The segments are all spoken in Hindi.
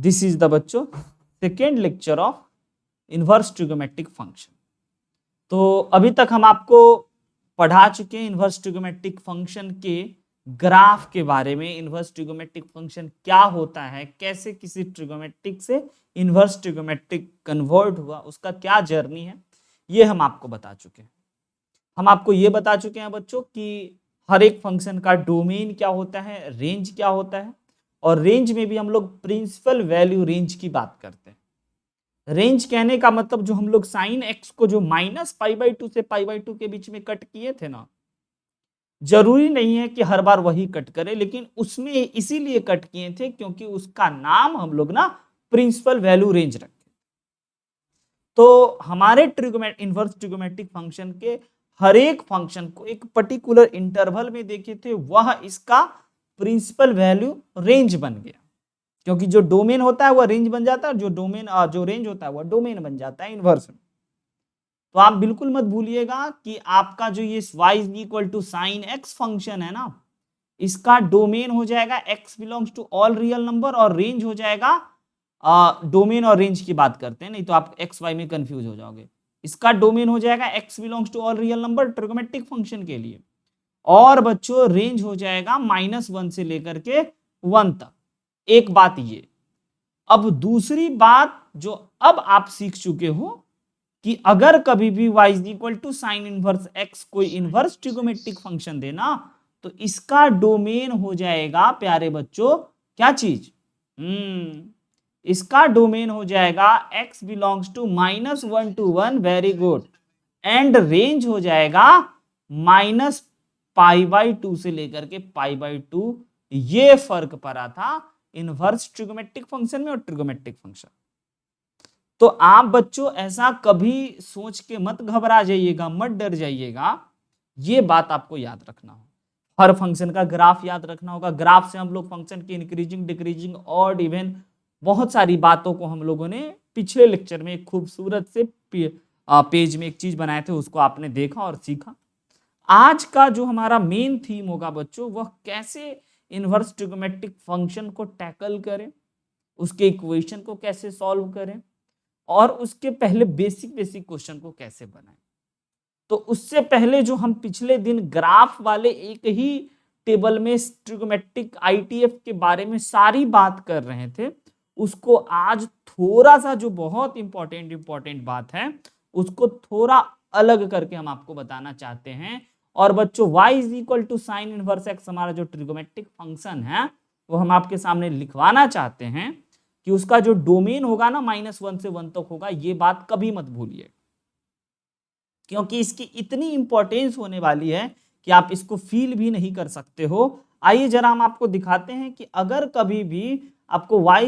दिस इज द बच्चों second lecture of inverse trigonometric function. तो अभी तक हम आपको पढ़ा चुके हैं इनवर्स ट्रिगोमेट्रिक फंक्शन के ग्राफ के बारे में। इनवर्स ट्रिगोमेट्रिक फंक्शन क्या होता है, कैसे किसी ट्रिगोमेट्रिक से इनवर्स ट्रिगोमेट्रिक कन्वर्ट हुआ, उसका क्या जर्नी है, ये हम आपको बता चुके हैं। हम आपको ये बता चुके हैं बच्चों कि हर एक फंक्शन का डोमेन क्या होता है, रेंज क्या होता है, और रेंज में भी हम लोग प्रिंसिपल वैल्यू रेंज की बात करते हैं। रेंज कहने का मतलब जो हम लोग साइन एक्स को जो -π/2 से π/2 के बीच में कट किए थे ना, जरूरी नहीं है कि हर बार वही कट करे, लेकिन उसमें इसीलिए कट किए थे क्योंकि उसका नाम हम लोग ना प्रिंसिपल वैल्यू रेंज रखे। तो हमारे इनवर्स ट्रिगोमेट्रिक फंक्शन के हर एक फंक्शन को एक पर्टिकुलर इंटरवल में देखे थे, वह इसका प्रिंसिपल वैल्यू रेंज बन गया, क्योंकि जो डोमेन होता है वह रेंज बन जाता है, और जो रेंज होता है वह डोमेन बन जाता है इनवर्स में। तो आप बिल्कुल मत भूलिएगा कि आपका जो ये y = sin x फंक्शन है ना, इसका डोमेन हो जाएगा x belongs to all real number, और रेंज हो जाएगा डोमेन और रेंज की बात करते हैं, नहीं तो आप x y में कंफ्यूज हो जाओगे। इसका डोमेन हो जाएगा x belongs to all real number trigonometric function के लिए, और बच्चों रेंज हो जाएगा -1 से लेकर के 1 तक। एक बात ये। अब दूसरी बात जो अब आप सीख चुके हो कि अगर कभी भी y = sin इनवर्स x कोई इनवर्स ट्रिगोमेट्रिक फंक्शन देना, तो इसका डोमेन हो जाएगा प्यारे बच्चों क्या चीज, इसका डोमेन हो जाएगा x belongs to -1 to 1, very good, and range हो जाएगा -π/2 से लेकर के π/2। ये फर्क पड़ा था इनवर्स ट्रिगोमेट्रिक फंक्शन में और ट्रिगोमेट्रिक फंक्शन। तो आप बच्चों ऐसा कभी सोच के मत घबरा जाइएगा, मत डर जाइएगा, ये बात आपको याद रखना हो। हर फंक्शन का ग्राफ याद रखना होगा। ग्राफ से हम लोग फंक्शन की इंक्रीजिंग, डिक्रीजिंग, ऑड, इवन बहुत सारी बातों को हम लोगों ने पिछले लेक्चर में एक खूबसूरत से पेज में एक चीज बनाए थे, उसको आपने देखा और सीखा। आज का जो हमारा मेन थीम होगा बच्चों, वह कैसे इनवर्स ट्रिगोमेट्रिक फंक्शन को टैकल करें, उसके इक्वेशन को कैसे सॉल्व करें, और उसके पहले बेसिक क्वेश्चन को कैसे बनाएं। तो उससे पहले जो हम पिछले दिन ग्राफ वाले एक ही टेबल में ट्रिगोमेट्रिक ITF के बारे में सारी बात कर रहे थे, उसको आज थोड़ा सा जो बहुत इंपॉर्टेंट बात है, उसको थोड़ा अलग करके हम आपको बताना चाहते हैं। और बच्चों y = sin इनवर्स x हमारा जो ट्रिगोमेट्रिक फंक्शन है, वो हम आपके सामने लिखवाना चाहते हैं कि उसका जो डोमेन होगा ना -1 से 1 तक होगा। ये बात कभी मत भूलिए, क्योंकि इसकी इतनी इंपॉर्टेंस होने वाली है कि आप इसको फील भी नहीं कर सकते हो। आइए जरा हम आपको दिखाते हैं कि अगर कभी भी आपको y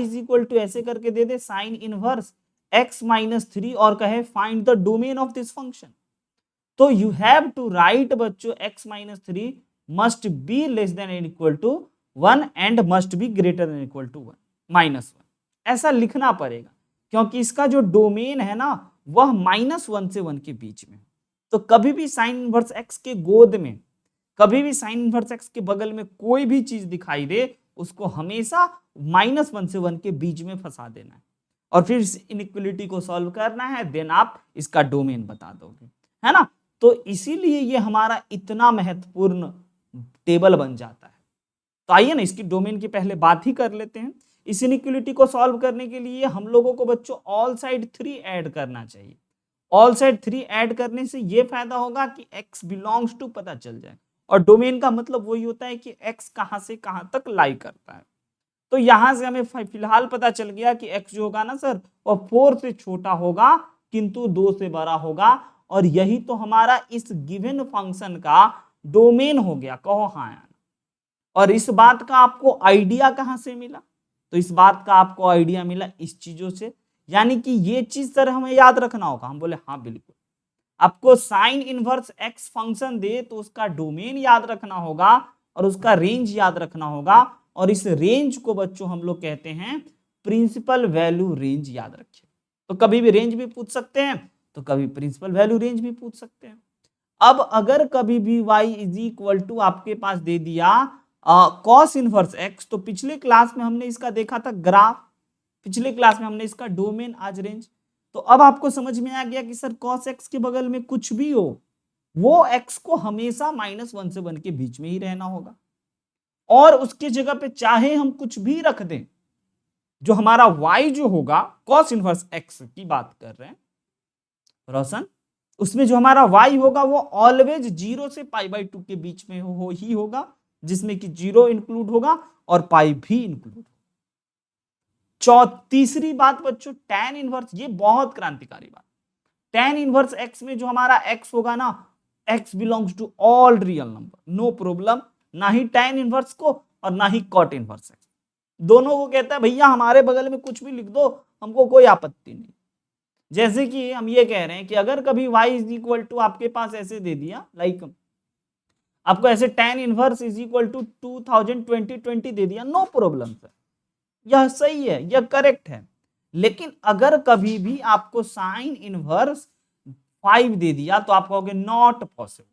= ऐसे करके दे दे sin इनवर्स x - 3 और कहे find the domain of this function, तो यू हैव टू राइट बच्चों x - 3 must be less than and equal to 1 and must be greater than equal to 1, -1 ऐसा लिखना पड़ेगा, क्योंकि इसका जो डोमेन है ना वह -1 से 1 के बीच में। तो कभी भी साइन इनवर्स x के गोद में, कभी भी साइन इनवर्स x के बगल में कोई भी चीज दिखाई दे, उसको हमेशा -1 से 1 के बीच में फंसा देना है, और फिर इस इनइक्वालिटी को सॉल्व करना है, देन आप इसका डोमेन बता दोगे, है ना। तो इसीलिए ये हमारा इतना महत्वपूर्ण टेबल बन जाता है। तो आइए ना इसकी डोमेन की पहले बात ही कर लेते हैं। इस इनइक्वालिटी को सॉल्व करने के लिए हम लोगों को बच्चों ऑल साइड 3 ऐड करना चाहिए। ऑल साइड 3 ऐड करने से ये फायदा होगा कि x बिलोंग्स टू पता चल जाए, और डोमेन का मतलब वही होता है कि x कहां से कहां तक लाई करता है। तो यहां से हमें फिलहाल पता चल गया कि x जो होगा ना सर, वह 4 से छोटा होगा किंतु 2 से बड़ा होगा, और यही तो हमारा इस गिवन फंक्शन का डोमेन हो गया। कहो हाँ। और इस बात का आपको आइडिया कहां से मिला? तो इस बात का आपको आइडिया मिला इस चीजों से, यानी कि ये चीज सर हमें याद रखना होगा। हम बोले हाँ बिल्कुल, आपको साइन इनवर्स x फंक्शन दे तो उसका डोमेन याद रखना होगा और उसका रेंज याद रखना होगा, और इस रेंज को बच्चों हम लोग कहते हैं प्रिंसिपल वैल्यू रेंज। याद रखिए, तो कभी भी रेंज भी पूछ सकते हैं, तो कभी प्रिंसिपल वैल्यू रेंज भी पूछ सकते हैं। अब अगर कभी भी y = आपके पास दे दिया कॉस इनवर्स x, तो पिछले क्लास में हमने इसका देखा था ग्राफ, पिछले क्लास में हमने इसका डोमेन, आज रेंज। तो अब आपको समझ में आ गया कि सर cos x के बगल में कुछ भी हो वो x को हमेशा -1 से 1 के बीच में ही रहना होगा, और उसके जगह पे चाहे हम कुछ भी रख दें, जो हमारा y जो होगा cos इनवर्स x की बात कर रहे हैं रोशन, उसमें जो हमारा y होगा वो ऑलवेज 0 से π/2 के बीच में ही होगा, जिसमें कि 0 इंक्लूड होगा और पाई भी इंक्लूड। तीसरी बात बच्चों, tan इनवर्स, ये बहुत क्रांतिकारी बात। tan इनवर्स x में जो हमारा x होगा ना, x belongs to all real number, no problem, ना ही tan इनवर्स को और ना ही cot इनवर्स x, दोनों को कहता है भैया हमारे बगल में कुछ भी लिख दो, हमको कोई आपत्ति नहीं। जैसे कि हम ये कह रहे हैं कि अगर कभी y इज इक्वल टू आपके पास ऐसे दे दिया, लाइक आपको ऐसे tan inverse is equal to 2020 दे दिया, नो प्रॉब्लम सर, यह सही है, यह करेक्ट है। लेकिन अगर कभी भी आपको साइन इनवर्स 5 दे दिया तो आप कहोगे नॉट पॉसिबल,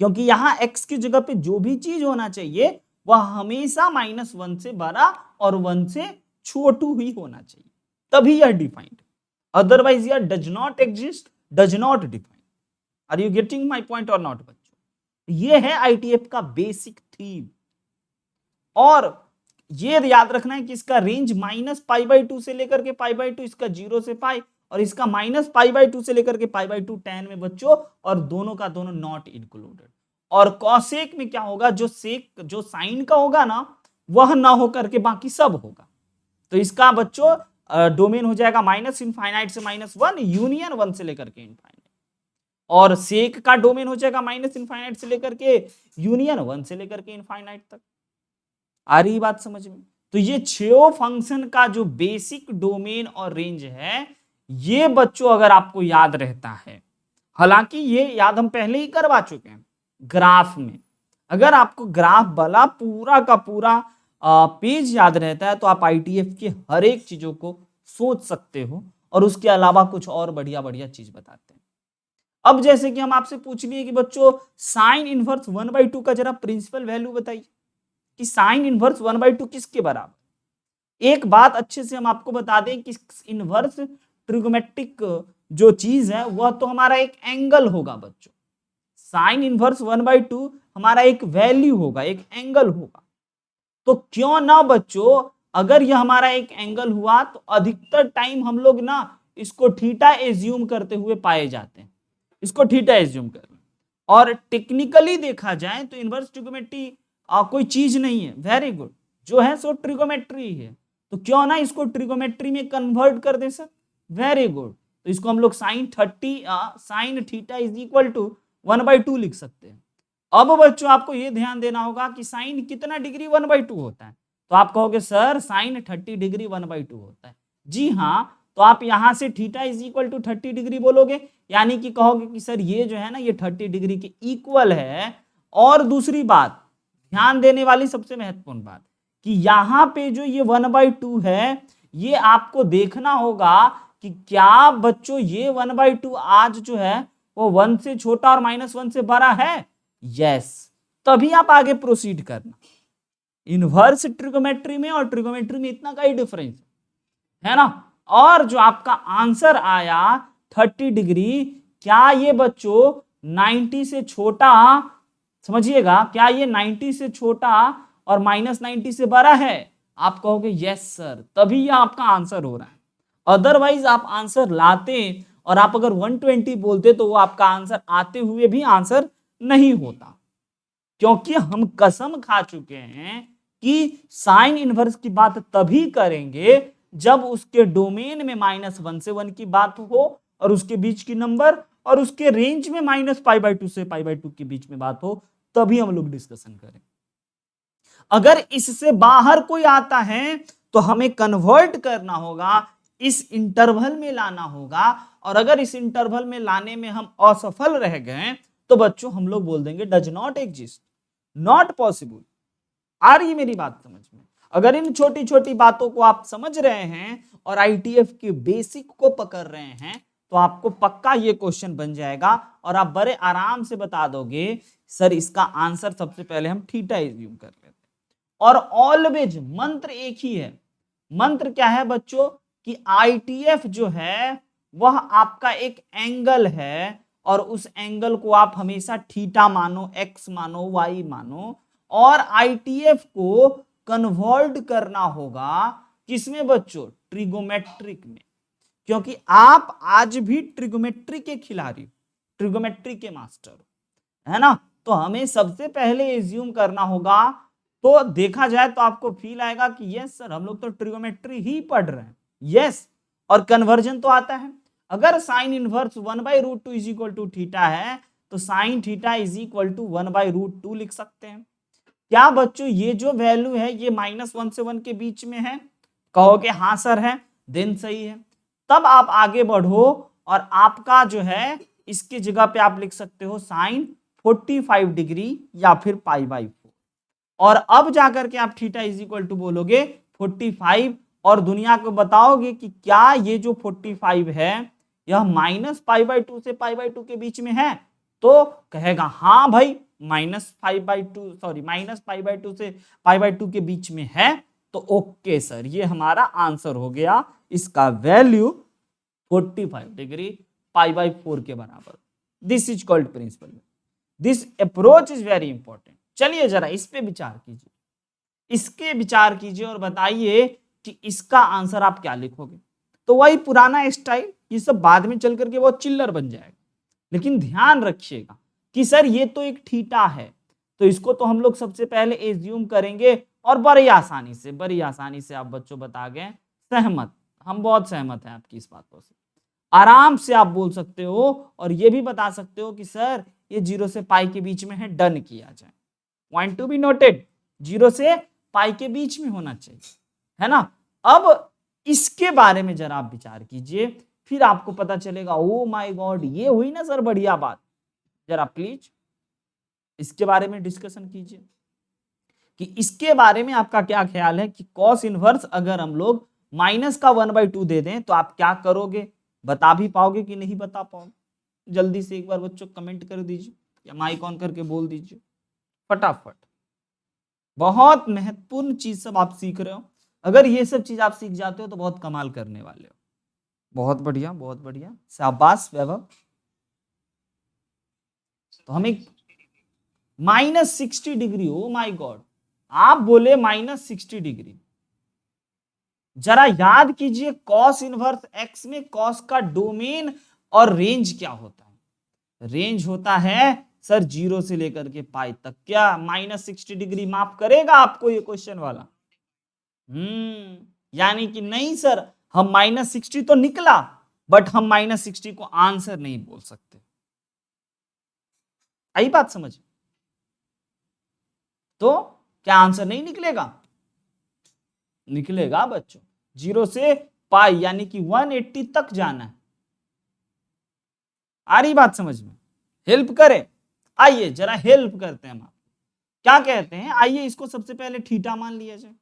क्योंकि यहां x की जगह पे जो भी चीज होना चाहिए वह हमेशा -1 से बड़ा और 1 से छोटू ही होना चाहिए, तभी यह डिफाइंड, अदरवाइज यह does not exist, does not define. Are you getting my point और नॉट बच्चों? यह है ITF का बेसिक थीम। और ये याद रखना है कि इसका रेंज -π/2 से लेकर के π/2, इसका 0 से π, और इसका -π/2 से लेकर के π/2 tan में बच्चों, और दोनों का दोनों नॉट इंक्लूडेड। और कॉसेक में क्या होगा, जो सेक जो साइन का होगा ना वह ना होकर के बाकी सब होगा। तो इसका बच्चों डोमेन हो जाएगा -∞ से -1 यूनियन 1 से लेकर के इनफाइनाइट, और सेक का डोमेन हो जाएगा -∞ से लेकर के यूनियन 1 से लेकर के इनफाइनाइट तक। आ रही बात समझ में? तो ये 6 फंक्शन का जो बेसिक डोमेन और रेंज है, ये बच्चों अगर आपको याद रहता है, हालांकि ये याद हम पहले ही करवा चुके हैं ग्राफ में, अगर आपको ग्राफ वाला पूरा का पूरा पेज याद रहता है तो आप ITF के हर एक चीजों को सोच सकते हो, और उसके अलावा कुछ और बढ़िया बढ़िया चीज बताते हैं। अब जैसे कि हम आपसे पूछ लिए कि बच्चों साइन इनवर्स 1/2 का जरा प्रिंसिपल वैल्यू बताइए, कि साइन इनवर्स 1/2 किसके बराबर। एक बात अच्छे से हम आपको बता दें कि इनवर्स ट्रिगोमेट्रिक जो चीज है वह तो हमारा एक एंगल होगा बच्चों, साइन इनवर्स 1/2 हमारा एक वैल्यू होगा, एक एंगल होगा। तो क्यों ना बच्चों, अगर यह हमारा एक एंगल हुआ तो अधिकतर टाइम हम लोग ना इसको थीटा एज्यूम करते हुए पाए जाते हैं, इसको थीटा एज्यूम कर, और टेक्निकली देखा जाए तो इनवर्स ट्रिगोमेट्री कोई चीज नहीं है, वेरी गुड, जो है सो ट्रिगोमेट्री है। तो क्यों ना इसको ट्रिगोमेट्री में कन्वर्ट कर दे सर, वेरी गुड। तो इसको हम लोग sine theta is equal to 1/2 लिख सकते हैं। अब बच्चों आपको ये ध्यान देना होगा कि साइन कितना डिग्री 1/2 होता है, तो आप कहोगे सर साइन 30 डिग्री 1/2 होता है। जी हाँ, तो आप यहां से theta is equal to 30 degree बोलोगे, यानी कि कहोगे कि सर ये जो है ना ये 30 डिग्री के इक्वल है। और दूसरी बात ध्यान देने वाली सबसे महत्वपूर्ण बात, कि यहां पे जो ये 1/2 है, ये आपको देखना होगा कि क्या बच्चों ये 1/2 आज जो है वो 1 से छोटा और -1 से बड़ा है, यस, तभी आप आगे प्रोसीड करना। इनवर्स ट्रिगोमेट्री में और ट्रिगोमेट्री में इतना का ही डिफरेंस है ना। और जो आपका आंसर आया 30 डिग्री, क्या ये बच्चों 90 से छोटा, समझिएगा, क्या ये 90 से छोटा और -90 से बड़ा है? आप कहोगे यस सर, तभी यह आपका आंसर हो रहा है। अदरवाइज आप आंसर लाते और आप अगर 120 बोलते तो वो आपका आंसर आते हुए भी आंसर नहीं होता, क्योंकि हम कसम खा चुके हैं कि साइन इनवर्स की बात तभी करेंगे जब उसके डोमेन में -1 से 1 की बात हो, और उसके बीच की नंबर, और उसके रेंज में -π/2 से π/2 के बीच में बात हो, तभी हम लोग डिस्कशन करें। अगर इससे बाहर कोई आता है तो हमें कन्वर्ट करना होगा, इस इंटरवल में लाना होगा, और अगर इस इंटरवल में लाने में हम असफल रह गए तो बच्चों हम लोग बोल देंगे does not exist, not possible. आ रही मेरी बात समझ में? अगर इन छोटी छोटी बातों को आप समझ रहे हैं और ITF के बेसिक को पकड़ रहे हैं तो आपको पक्का ये क्वेश्चन बन जाएगा, और आप बड़े आराम से बता दोगे सर इसका आंसर सबसे पहले हम थीटा एज्यूम कर लेते हैं। और ऑलवेज मंत्र एक ही है, मंत्र क्या है बच्चों कि ITF जो है वह आपका एक एंगल है और उस एंगल को आप हमेशा थीटा मानो, एक्स मानो, वाई मानो, और ITF को कन्वर्ट करना होगा किसमें बच्चों? ट्रिगोमेट्रिक में, क्योंकि आप आज भी ट्रिगोमेट्री के खिलाड़ी, ट्रिगोमेट्री के मास्टर, है ना। तो हमें सबसे पहले एज्यूम करना होगा, तो देखा जाए तो आपको फील आएगा कि यस सर हम लोग तो ट्रिगोमेट्री ही पढ़ रहे हैं, यस, और कन्वर्जन तो आता है। अगर sine inverse 1/√2 is equal to theta है तो sine theta is equal to 1/√2 लिख सकते हैं। क्या बच्चों ये जो वैल्यू है ये -1 से 1 के बीच में है? कहोगे हाँ सर है, देन सही है। तब आप आगे बढ़ो और आपका जो है इसके जगह पे आप लिख सकते हो साइन 45 डिग्री या फिर π/4, और अब जाकर के आप थीटा इज इक्वल टू बोलोगे 45 और दुनिया को बताओगे कि क्या ये जो 45 है यह -π/2 से π/2 के बीच में है, तो कहेगा हाँ भाई -π/2 से π/2 के बीच में है, तो ओके सर ये हमारा आंसर हो गया, इसका वैल्यू 45 डिग्री π/4 के बराबर। This is called principal, this approach is very important. चलिए जरा इस पे विचार कीजिए, इसके विचार कीजिए और बताइए कि इसका आंसर आप क्या लिखोगे। तो वही पुराना स्टाइल, ये सब बाद में चल करके वो चिल्लर बन जाएगा, लेकिन ध्यान रखिएगा कि सर ये तो एक थीटा है, तो इसको तो हम लोग सबसे पहले एज्यूम करेंगे और बड़ी आसानी से आप बच्चों बता गए सहमत, हम बहुत सहमत हैं आपकी इस बातों से। आराम से आप बोल सकते हो और ये भी बता सकते हो कि सर ये 0 से पाई के बीच में है, डन किया जाए। पॉइंट टू बी नोटेड, 0 से पाई के बीच में होना चाहिए, है ना। अब इसके बारे में जरा आप विचार कीजिए, फिर आपको पता चलेगा ओ माय गॉड ये हुई ना सर बढ़िया बात। जरा प्लीज इसके बारे में डिस्कशन कीजिए कि इसके बारे में आपका क्या ख्याल है कि कॉस इनवर्स अगर हम लोग -1/2 दे दें तो आप क्या करोगे, बता भी पाओगे कि नहीं बता पाओगे? जल्दी से एक बार बच्चों कमेंट कर दीजिए या माइक ऑन करके बोल दीजिए फटाफट। बहुत महत्वपूर्ण चीज सब आप सीख रहे हो, अगर ये सब चीज आप सीख जाते हो तो बहुत कमाल करने वाले हो। बहुत बढ़िया, बहुत बढ़िया, शाबाश वैभव। तो हमें -60 डिग्री, ओ माय गॉड आप बोले -60 डिग्री। जरा याद कीजिए कॉस इनवर्स एक्स में कॉस का डोमेन और रेंज क्या होता है? रेंज होता है सर 0 से लेकर के पाई तक। क्या -60 डिग्री माफ करेगा आपको ये क्वेश्चन वाला? यानी कि नहीं सर हम -60 तो निकला बट हम -60 को आंसर नहीं बोल सकते। आई बात समझ? तो क्या आंसर नहीं निकलेगा? निकलेगा बच्चों, 0 से पाई यानी कि 180 तक जाना है। आ रही बात समझ में? हेल्प करें, आइए जरा हेल्प करते हैं हम। क्या कहते हैं, आइए इसको सबसे पहले थीटा मान लिया जाए।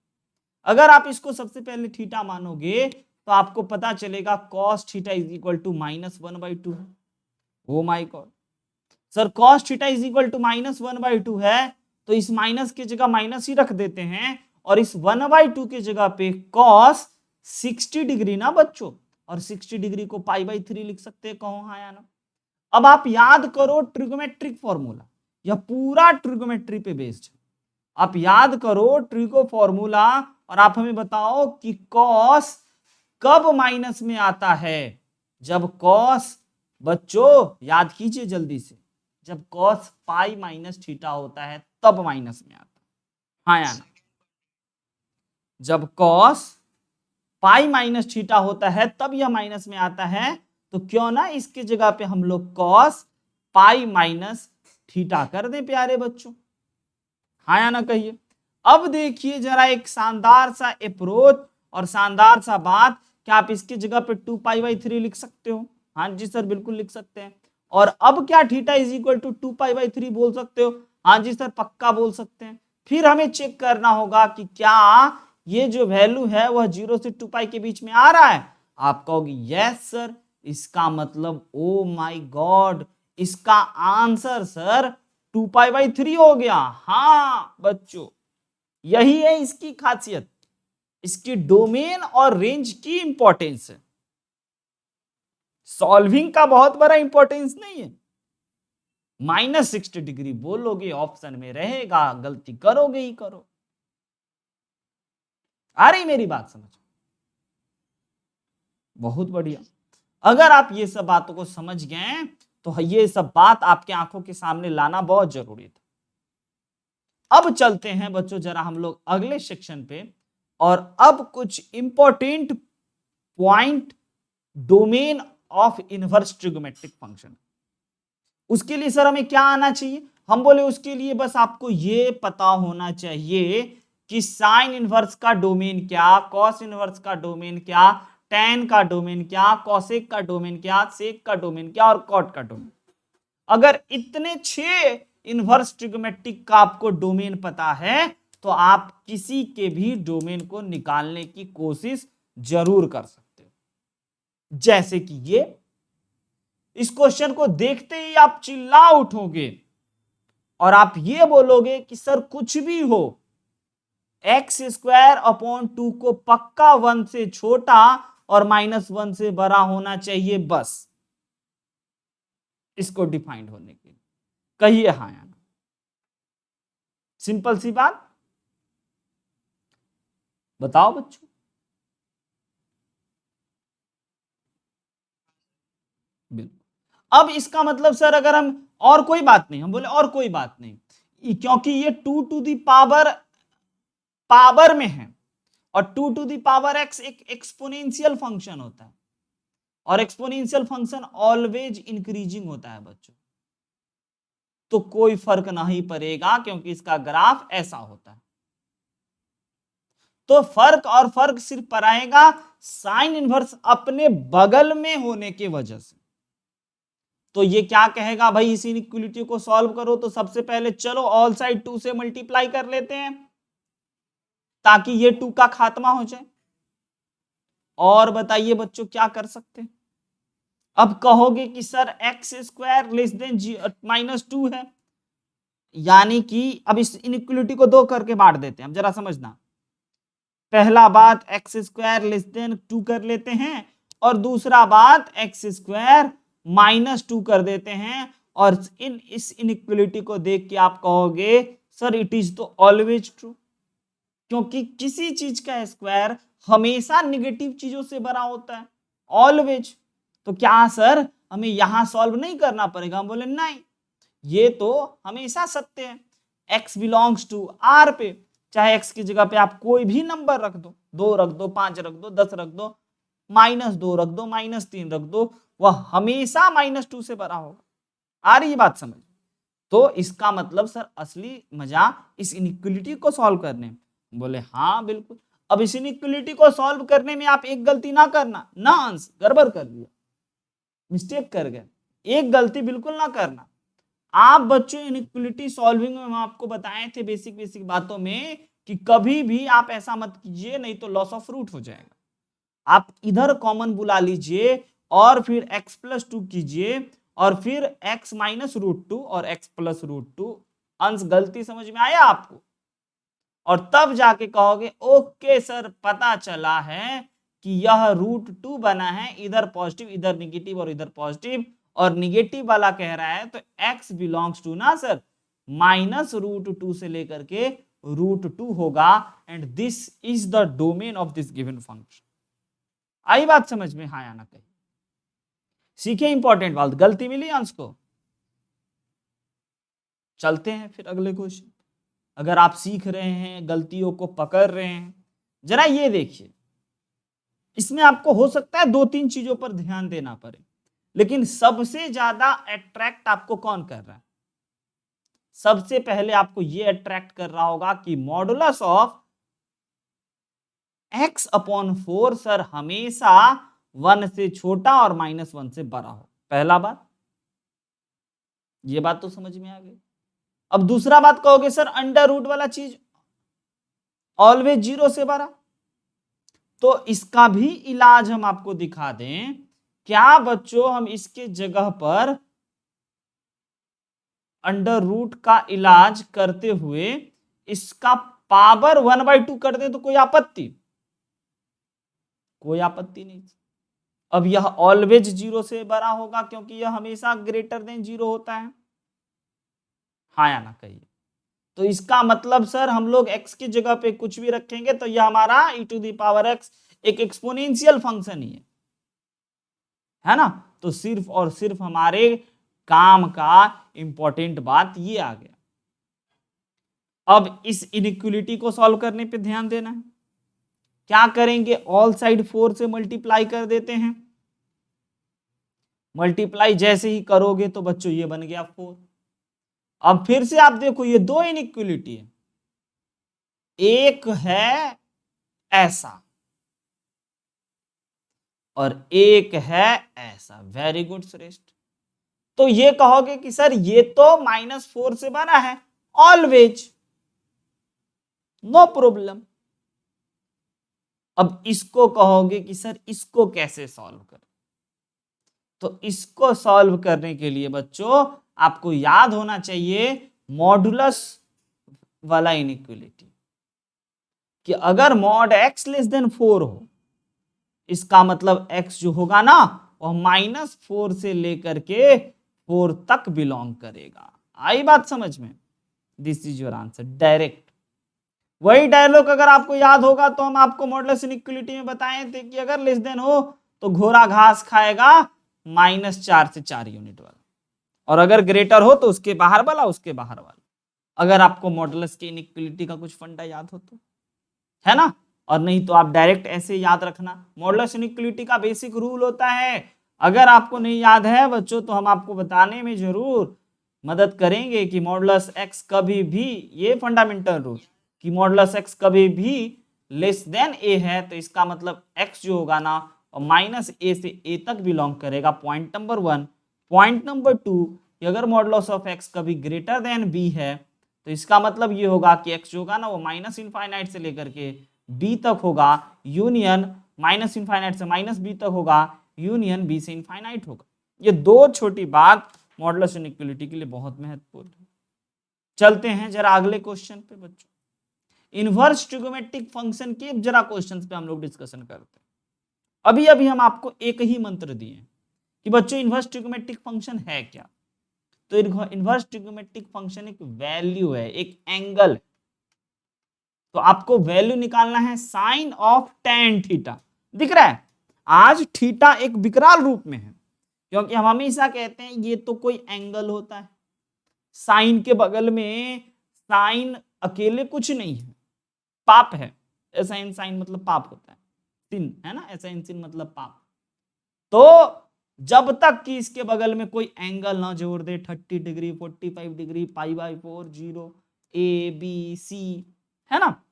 अगर आप इसको सबसे पहले थीटा मानोगे तो आपको पता चलेगा cos theta is equal to -1/2 है। Oh my God sir cos theta is equal to -1/2 है, तो इस माइनस की जगह माइनस ही रख देते हैं और इस 1/2 की जगह पे cos 60 डिग्री ना बच्चों, और 60 डिग्री को π/3 लिख सकते हैं, कहो हाँ या ना। अब आप याद करो ट्रिगोमेट्रिक फॉर्मूला, यह पूरा ट्रिगोमेट्री पे बेस्ड है। आप याद करो ट्रिगो फॉर्मूला और आप हमें बताओ कि कॉस कब माइनस में आता है? जब कॉस, बच्चों याद कीजिए जल्दी से, जब कॉस पाई माइनस थीटा होता है तब माइनस में आता है, हाँ या ना? जब कॉस पाई माइनस थीटा होता है तब यह माइनस में आता है, तो क्यों ना इसके जगह पे हम लोग कॉस पाई माइनस थीटा कर दें प्यारे बच्चों, हाँ या ना कहिए। अब देखिए जरा एक शानदार सा अप्रोच और शानदार सा बात, क्या आप इसकी जगह पे 2π/3 लिख सकते हो? हाँ जी सर बिल्कुल लिख सकते हैं। और अब क्या थीटा इज इक्वल टू 2π/3 बोल सकते हो? हाँ जी सर पक्का बोल सकते हैं। फिर हमें चेक करना होगा कि क्या ये जो वैल्यू है वह 0 से 2π के बीच में आ रहा है। आप कहोगे यस सर, इसका मतलब ओ माय गॉड इसका आंसर सर 2π/3 हो गया। हाँ बच्चों यही है इसकी खासियत, इसकी डोमेन और रेंज की इंपॉर्टेंस है, सॉल्विंग का बहुत बड़ा इंपॉर्टेंस नहीं है। -60 डिग्री बोलोगे ऑप्शन में रहेगा, गलती करोगे ही करो। आ रही मेरी बात समझ? बहुत बढ़िया। अगर आप ये सब बातों को समझ गए तो ये सब बात आपके आंखों के सामने लाना बहुत जरूरी था। अब चलते हैं बच्चों जरा हम लोग अगले सेक्शन पे, और अब कुछ important point domain of inverse trigonometric function. उसके लिए सर हमें क्या आना चाहिए? हम बोले उसके लिए बस आपको ये पता होना चाहिए कि साइन इनवर्स का डोमेन क्या, कॉस इनवर्स का डोमेन क्या, टैन का डोमेन क्या, कॉसेक का डोमेन क्या, सेक का डोमेन क्या और कॉट का डोमेन। अगर इतने 6 इनवर्स ट्रिगोमेट्रिक का आपको डोमेन पता है तो आप किसी के भी डोमेन को निकालने की कोशिश जरूर कर सकते हो। जैसे कि ये, इस क्वेश्चन को देखते ही आप चिल्ला उठोगे और आप ये बोलोगे कि सर कुछ भी हो, x² को पक्का 1 से छोटा और -1 से बड़ा होना चाहिए, बस इसको डिफाइंड होने के लिए। कहिए हाँ या ना? सिंपल सी बात, बताओ बच्चों। बिल्कुल। अब इसका मतलब सर अगर हम और कोई बात नहीं, हम बोले और कोई बात नहीं, क्योंकि ये 2 टू दी पावर में है और 2 टू दी पावर x एक एक्सपोनेंशियल फंक्शन होता है और एक्सपोनेंशियल फंक्शन ऑलवेज इंक्रीजिंग होता है बच्चों, तो कोई फर्क नहीं पड़ेगा क्योंकि इसका ग्राफ ऐसा होता है। तो फर्क और फर्क सिर्फ पड़ेगा साइन इनवर्स अपने बगल में होने की वजह से। तो ये क्या कहेगा भाई, इस इनइक्वालिटी को सॉल्व करो तो सबसे पहले चलो ऑल साइड 2 से मल्टीप्लाई कर लेते हैं ताकि ये 2 का खात्मा हो जाए। और बताइए बच्चों क्या कर सकते हैं? अब कहोगे कि सर x² लेस देन -2 है, यानी कि अब इस इनइक्वालिटी को 2 करके बांट देते हैं। अब जरा समझना, पहला बात x² लेस देन 2 कर लेते हैं और दूसरा बात x² -2 कर देते हैं, और इस इनइक्वालिटी को देख के आप कहोगे सर इट इज तो ऑलवेज ट्रू, क्योंकि किसी चीज का स्क्वायर हमेशा निगेटिव चीजों से बड़ा होता है, ऑलवेज। तो क्या सर हमें यहां सॉल्व नहीं करना पड़ेगा? हम बोले नहीं, ये तो हमेशा सत्य है, x बिलोंग्स टू r पे, चाहे x की जगह पे आप कोई भी नंबर रख दो, 2 रख दो, 5 रख दो, 10 रख दो, -2 रख दो, -3 रख दो, वह हमेशा -2 से बड़ा होगा। आ रही बात समझ? तो इसका मतलब सर असली मजा इस इनइक्वालिटी को सॉल्व करने में। बोले हाँ बिल्कुल। अब इस इनइक्वालिटी को सॉल्व करने में आप एक गलती ना करना, ना अंश गड़बड़ कर दिया, मिस्टेक कर गए, एक गलती बिल्कुल ना करना। आप बच्चों इनइक्वालिटी सॉल्विंग में हम आपको बताए थे बेसिक बेसिक बातों में कि कभी भी आप ऐसा मत कीजिए, नहीं तो लॉस ऑफ रूट हो जाएगा। आप इधर कॉमन बुला लीजिए और फिर x+2 कीजिए और फिर x -√2 और x+√2। अंश गलती समझ में आया आपको? और तब जाके कहोगे ओके सर पता चला है कि यह √2 बना है, इधर पॉजिटिव इधर निगेटिव और इधर पॉजिटिव, और निगेटिव वाला कह रहा है तो x बिलोंग्स टू ना सर -√2 से लेकर के √2 होगा, and this is the domain of this given function. आई बात समझ में? हाँ या ना कहीं? सीखे इंपॉर्टेंट बात, गलती मिली अंश को? चलते हैं फिर अगले क्वेश्चन। अगर आप सीख रहे हैं, गलतियों को पकड़ रहे हैं, जरा ये देखिए, इसमें आपको हो सकता है 2-3 चीजों पर ध्यान देना पड़े, लेकिन सबसे ज्यादा अट्रैक्ट आपको कौन कर रहा है? सबसे पहले आपको यह अट्रैक्ट कर रहा होगा कि मॉडुलस ऑफ x/4 सर हमेशा 1 से छोटा और -1 से बड़ा हो। पहला बात, ये बात तो समझ में आ गई। अब दूसरा बात कहोगे सर अंडर रूट वाला चीज ऑलवेज 0 से बड़ा, तो इसका भी इलाज हम आपको दिखा दें। क्या बच्चों हम इसके जगह पर अंडर रूट का इलाज करते हुए इसका पावर 1/2 कर दें तो कोई आपत्ति? कोई आपत्ति नहीं। अब यह ऑलवेज 0 से बड़ा होगा क्योंकि यह हमेशा ग्रेटर देन 0 होता है, हाँ या ना कहिए। तो इसका मतलब सर हम लोग x की जगह पे कुछ भी रखेंगे तो यह हमारा e⁻x एक एक्सपोनेंशियल फंक्शन ही है ना। तो सिर्फ और सिर्फ हमारे काम का इंपॉर्टेंट बात ये आ गया। अब इस इनइक्वलिटी को सॉल्व करने पे ध्यान देना है। क्या करेंगे, ऑल साइड 4 से मल्टीप्लाई कर देते हैं। मल्टीप्लाई जैसे ही करोगे तो बच्चों ये बन गया 4। अब फिर से आप देखो ये दो इनइक्वलिटी है, एक है ऐसा और एक है ऐसा। वेरी गुड श्रेष्ठ। तो ये कहोगे कि सर ये तो -4 से बना है, ऑलवेज, नो प्रॉब्लम। अब इसको कहोगे कि सर इसको कैसे सॉल्व करें, तो इसको सॉल्व करने के लिए बच्चों आपको याद होना चाहिए मॉडुलस वाला इनइक्वलिटी, कि अगर मॉड x लेस देन 4 हो, इसका मतलब x जो होगा ना वह -4 से लेकर के 4 तक बिलोंग करेगा। आई बात समझ में? This is your answer, direct. वही डायलॉग अगर आपको याद होगा तो हम आपको मॉडुलस इनइक्वलिटी में बताए थे कि अगर लेस देन हो तो घोड़ा घास खाएगा -4 से 4 यूनिट वाला, और अगर ग्रेटर हो तो उसके बाहर वाला, उसके बाहर वाला। अगर आपको मॉडुलस की इनइक्वलिटी का कुछ फंडा याद हो तो, है ना। और नहीं तो आप डायरेक्ट ऐसे याद रखना। मॉडुलस इनइक्वलिटी का बेसिक रूल होता है, अगर आपको नहीं याद है बच्चों तो हम आपको बताने में जरूर मदद करेंगे कि मॉडुलस x कभी भी, ये फंडामेंटल रूल, कि मॉडुलस x कभी भी लेस देन a है तो इसका मतलब x जो होगा ना और -a से a तक बिलोंग करेगा, पॉइंट नंबर 1। पॉइंट नंबर 2, अगर मॉडुलस ऑफ x कभी ग्रेटर देन b है तो इसका मतलब ये होगा कि x जो होगा ना वो -∞ से लेकर के b तक होगा, यूनियन -∞ से -b तक होगा, यूनियन b से इनफाइनाइट होगा। ये दो छोटी बात मॉडुलस इनइक्वलिटी के लिए बहुत महत्वपूर्ण है। चलते हैं जरा अगले क्वेश्चन पे बच्चों। इनवर्स ट्रिगोमेट्रिक फंक्शन के जरा क्वेश्चंस पे हम लोग डिस्कशन करते हैं। अभी अभी हम आपको एक ही मंत्र दिए कि बच्चों इनवर्स ट्रिगोमेट्रिक फंक्शन है क्या। तो इनवर्स ट्रिगोमेट्रिक फंक्शन एक वैल्यू है, एक एंगल है। तो आपको वैल्यू निकालना है साइन ऑफ tan थीटा। दिख रहा है, आज थीटा एक विकराल रूप में है, क्योंकि हम हमेशा कहते हैं ये तो कोई एंगल होता है, साइन के बगल में साइन अकेले कुछ नहीं है, पाप है। ऐसा इन साइन मतलब पाप होता है, सिन है ना, ऐसा इन सिन मतलब पाप। तो जब तक कि इसके बगल में कोई एंगल ना जोड़ दे, 30 डिग्री 45 डिग्री π/4 0 ABC, है ना,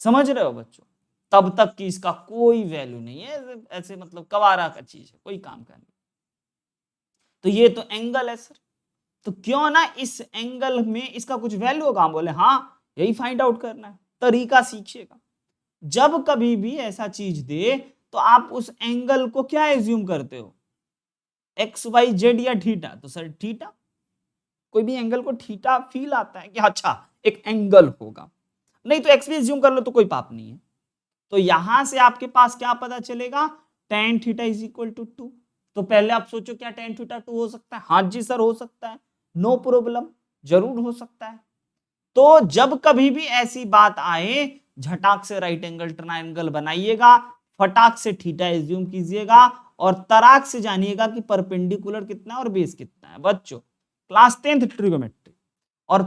समझ रहे हो बच्चों, तब तक कि इसका कोई वैल्यू नहीं है, ऐसे मतलब कवारा का चीज है, कोई काम का नहीं। तो ये तो एंगल है सर, तो क्यों ना इस एंगल में इसका कुछ वैल्यू होगा। हम बोले हाँ, यही फाइंड आउट करना है, तरीका सीखिएगा। जब कभी भी ऐसा चीज दे तो आप उस एंगल को क्या एज्यूम करते हो, XYZ या थीटा। तो सर थीटा, कोई भी एंगल को थीटा फील आता है कि अच्छा एक एंगल होगा, नहीं तो एक्स भी एज्यूम कर लो तो कोई पाप नहीं है। तो यहां से आपके पास क्या पता चलेगा, tan theta is equal to 2। तो पहले आप सोचो क्या tan थीटा 2 हो सकता है? हाँ जी सर हो सकता है, नो प्रॉब्लम, जरूर हो सकता है। तो जब कभी भी ऐसी बात आए झटाक से राइट एंगल ट्रायंगल बनाइएगा, फटाक से थीटा एज्यूम कीजिएगा और तराक से जानिएगा कि परपेंडिकुलर कितना है और बेस कितना है। बच्चों क्लास 10th ट्रिगोमेट्री, और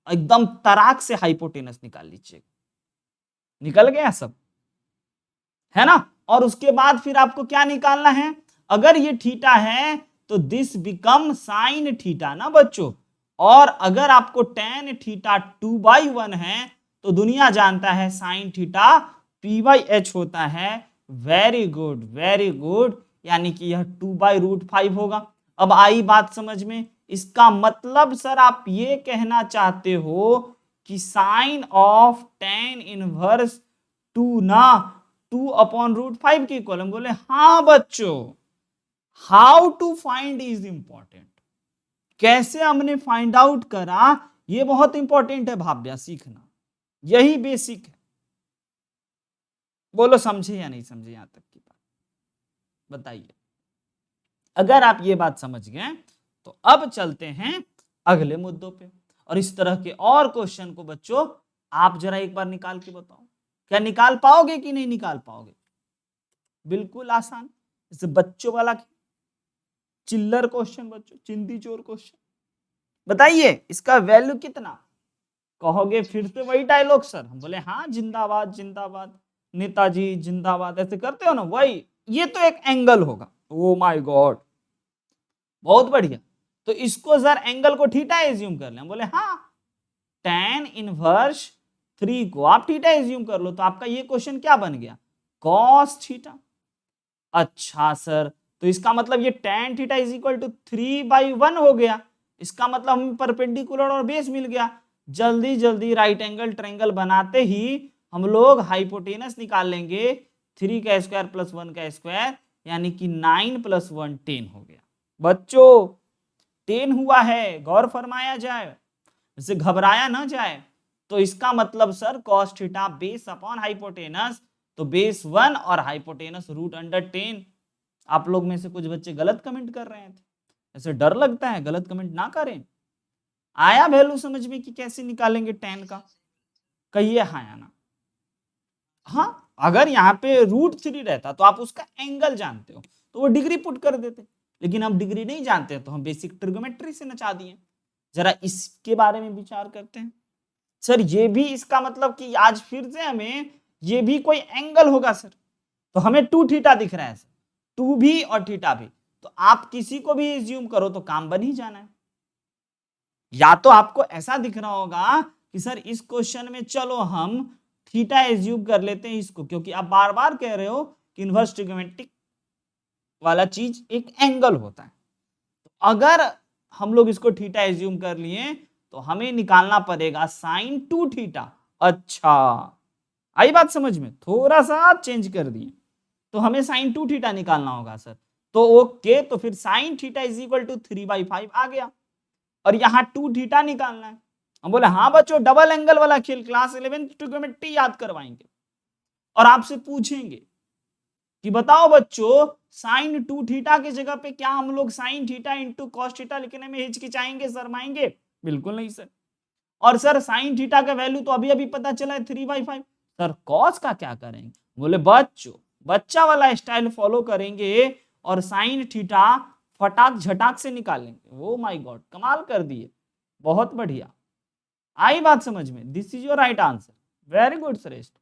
एकदम तराक से हाइपोटेनस निकाल लीजिएगा, निकल गया सब, है ना। और उसके बाद फिर आपको क्या निकालना है, अगर ये थीटा है तो दिस बिकम साइन थीटा ना बच्चों, और अगर आपको tan थीटा 2/1 है तो दुनिया जानता है साइन थीटा p/h होता है। वेरी गुड वेरी गुड, यानी कि यह 2/√5 होगा। अब आई बात समझ में, इसका मतलब सर आप ये कहना चाहते हो कि साइन ऑफ tan इनवर्स 2 ना 2/√5 की कॉलम। बोले हाँ बच्चों, how to find is important, कैसे हमने फाइंड आउट करा ये बहुत इंपॉर्टेंट है भाभ्या, सीखना, यही बेसिक है, बोलो समझे या नहीं समझे यहां तक की बात बताइए। अगर आप ये बात समझ गए तो अब चलते हैं अगले मुद्दों पे, और इस तरह के और क्वेश्चन को बच्चों आप जरा एक बार निकाल के बताओ, क्या निकाल पाओगे कि नहीं निकाल पाओगे? बिल्कुल आसान, जैसे बच्चों वाला चिल्लर क्वेश्चन बच्चों, चिंदी चोर क्वेश्चन। बताइए इसका वैल्यू कितना? कहोगे फिर से वही डायलॉग सर, हम बोले हाँ जिंदाबाद जिंदाबाद, नेताजी जिंदाबाद, ऐसे करते हो ना, वही ये तो एक एंगल होगा। ओ माय गॉड, बहुत बढ़िया। तो इसको सर एंगल को थीटा एज्यूम कर ले, हम बोले हाँ tan इनवर्स 3 को आप थीटा एज्यूम कर लो, तो आपका ये क्वेश्चन क्या बन गया? cos theta. अच्छा सर, तो इसका मतलब ये tan theta is equal to 3/1 हो गया, इसका मतलब हमें परपेंडिकुलर और बेस मिल गया। जल्दी जल्दी राइट एंगल ट्रायंगल बनाते ही हम लोग हाइपोटेनस निकाल लेंगे, 3 का स्क्वायर प्लस 1 का स्क्वायर, यानी कि 9 प्लस 1 10 हो गया। बच्चों 10 हुआ है, गौर फरमाया जाए, इसे घबराया ना जाए। तो इसका मतलब sir cos theta base upon hypotenuse, तो बेस 1 और हाइपोटेनस रूट अंडर 10। आप लोग में से कुछ बच्चे गलत कमेंट कर रहे थे, ऐसे डर लगता है, गलत कमेंट ना करें। आया वैल्यू समझ में कि कैसे निकालेंगे tan का? कहिए हाँ या ना। हाँ, अगर यहाँ पे √3 रहता तो आप उसका एंगल जानते हो तो वो डिग्री पुट कर देते, लेकिन हम डिग्री नहीं जानते तो हम बेसिक ट्रिग्नोमेट्री से नचा दिए। जरा इसके बारे में विचार करते हैं। सर ये भी इसका मतलब कि आज फिर से हमें ये भी कोई एंगल होगा सर, तो हमें 2 थीटा दिख रहा है सर, 2 भी और थीटा भी, तो आप किसी को भी एज्यूम करो तो काम बन ही जाना है। या तो आपको ऐसा दिख रहा होगा कि सर इस क्वेश्चन में चलो हम थीटा एज्यूम कर लेते हैं इसको, क्योंकि आप बार बार कह रहे हो कि इनवर्स ट्रिग्नोमेट्रिक वाला चीज एक एंगल होता है। तो अगर हम लोग इसको थीटा एज्यूम कर लिए तो हमें निकालना पड़ेगा साइन 2 थीटा। अच्छा आई बात समझ में, थोड़ा सा चेंज कर दिए, तो हमें साइन 2 थीटा निकालना होगा सर। तो ओके, तो फिर sine theta is equal to 3/5 आ गया, और यहाँ 2 थीटा निकालना है। हम बोले हाँ बच्चों, डबल एंगल वाला खेल क्लास 11 ट्रिग्नोमेट्री याद करवाएंगे और आपसे पूछेंगे कि बताओ बच्चों साइन 2 थीटा की जगह पे क्या हम लोग sine theta into cos theta लिखने में हिचकिचाएंगे, शर्माएंगे? बिल्कुल नहीं सर। और सर साइन थीटा का वैल्यू तो अभी अभी पता चला है 3/5, सर कॉस का क्या करेंगे? बोले बच्चों बच्चा वाला स्टाइल फॉलो करेंगे और साइन थीटा फटाक झटाक से निकालेंगे। ओ माय गॉड, कमाल कर दिए, बहुत बढ़िया, आई बात समझ में। This is your right answer, very good श्रेष्ठ।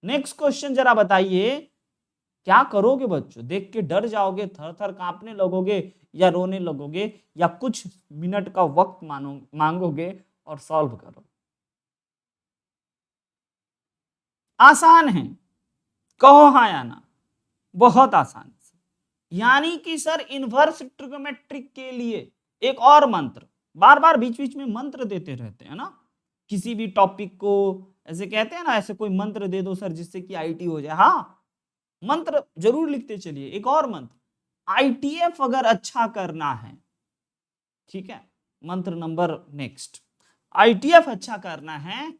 नेक्स्ट क्वेश्चन जरा बताइए, क्या करोगे बच्चों? देख के डर जाओगे, थर थर कांपने लगोगे, या रोने लगोगे, या कुछ मिनट का वक्त मांगोगे और सॉल्व करो? आसान है, कहो हाँ या ना। बहुत आसान, यानी कि सर इनवर्स ट्रिग्नोमेट्रिक के लिए एक और मंत्र, बार बार बीच बीच में मंत्र देते रहते हैं ना, किसी भी टॉपिक को ऐसे कहते हैं ना, ऐसे कोई मंत्र दे दो सर जिससे कि आईटी हो जाए। हाँ, मंत्र जरूर लिखते चलिए। एक और मंत्र, आईटीएफ अगर अच्छा करना है, ठीक है, मंत्र नंबर नेक्स्ट, आईटीएफ अच्छा करना है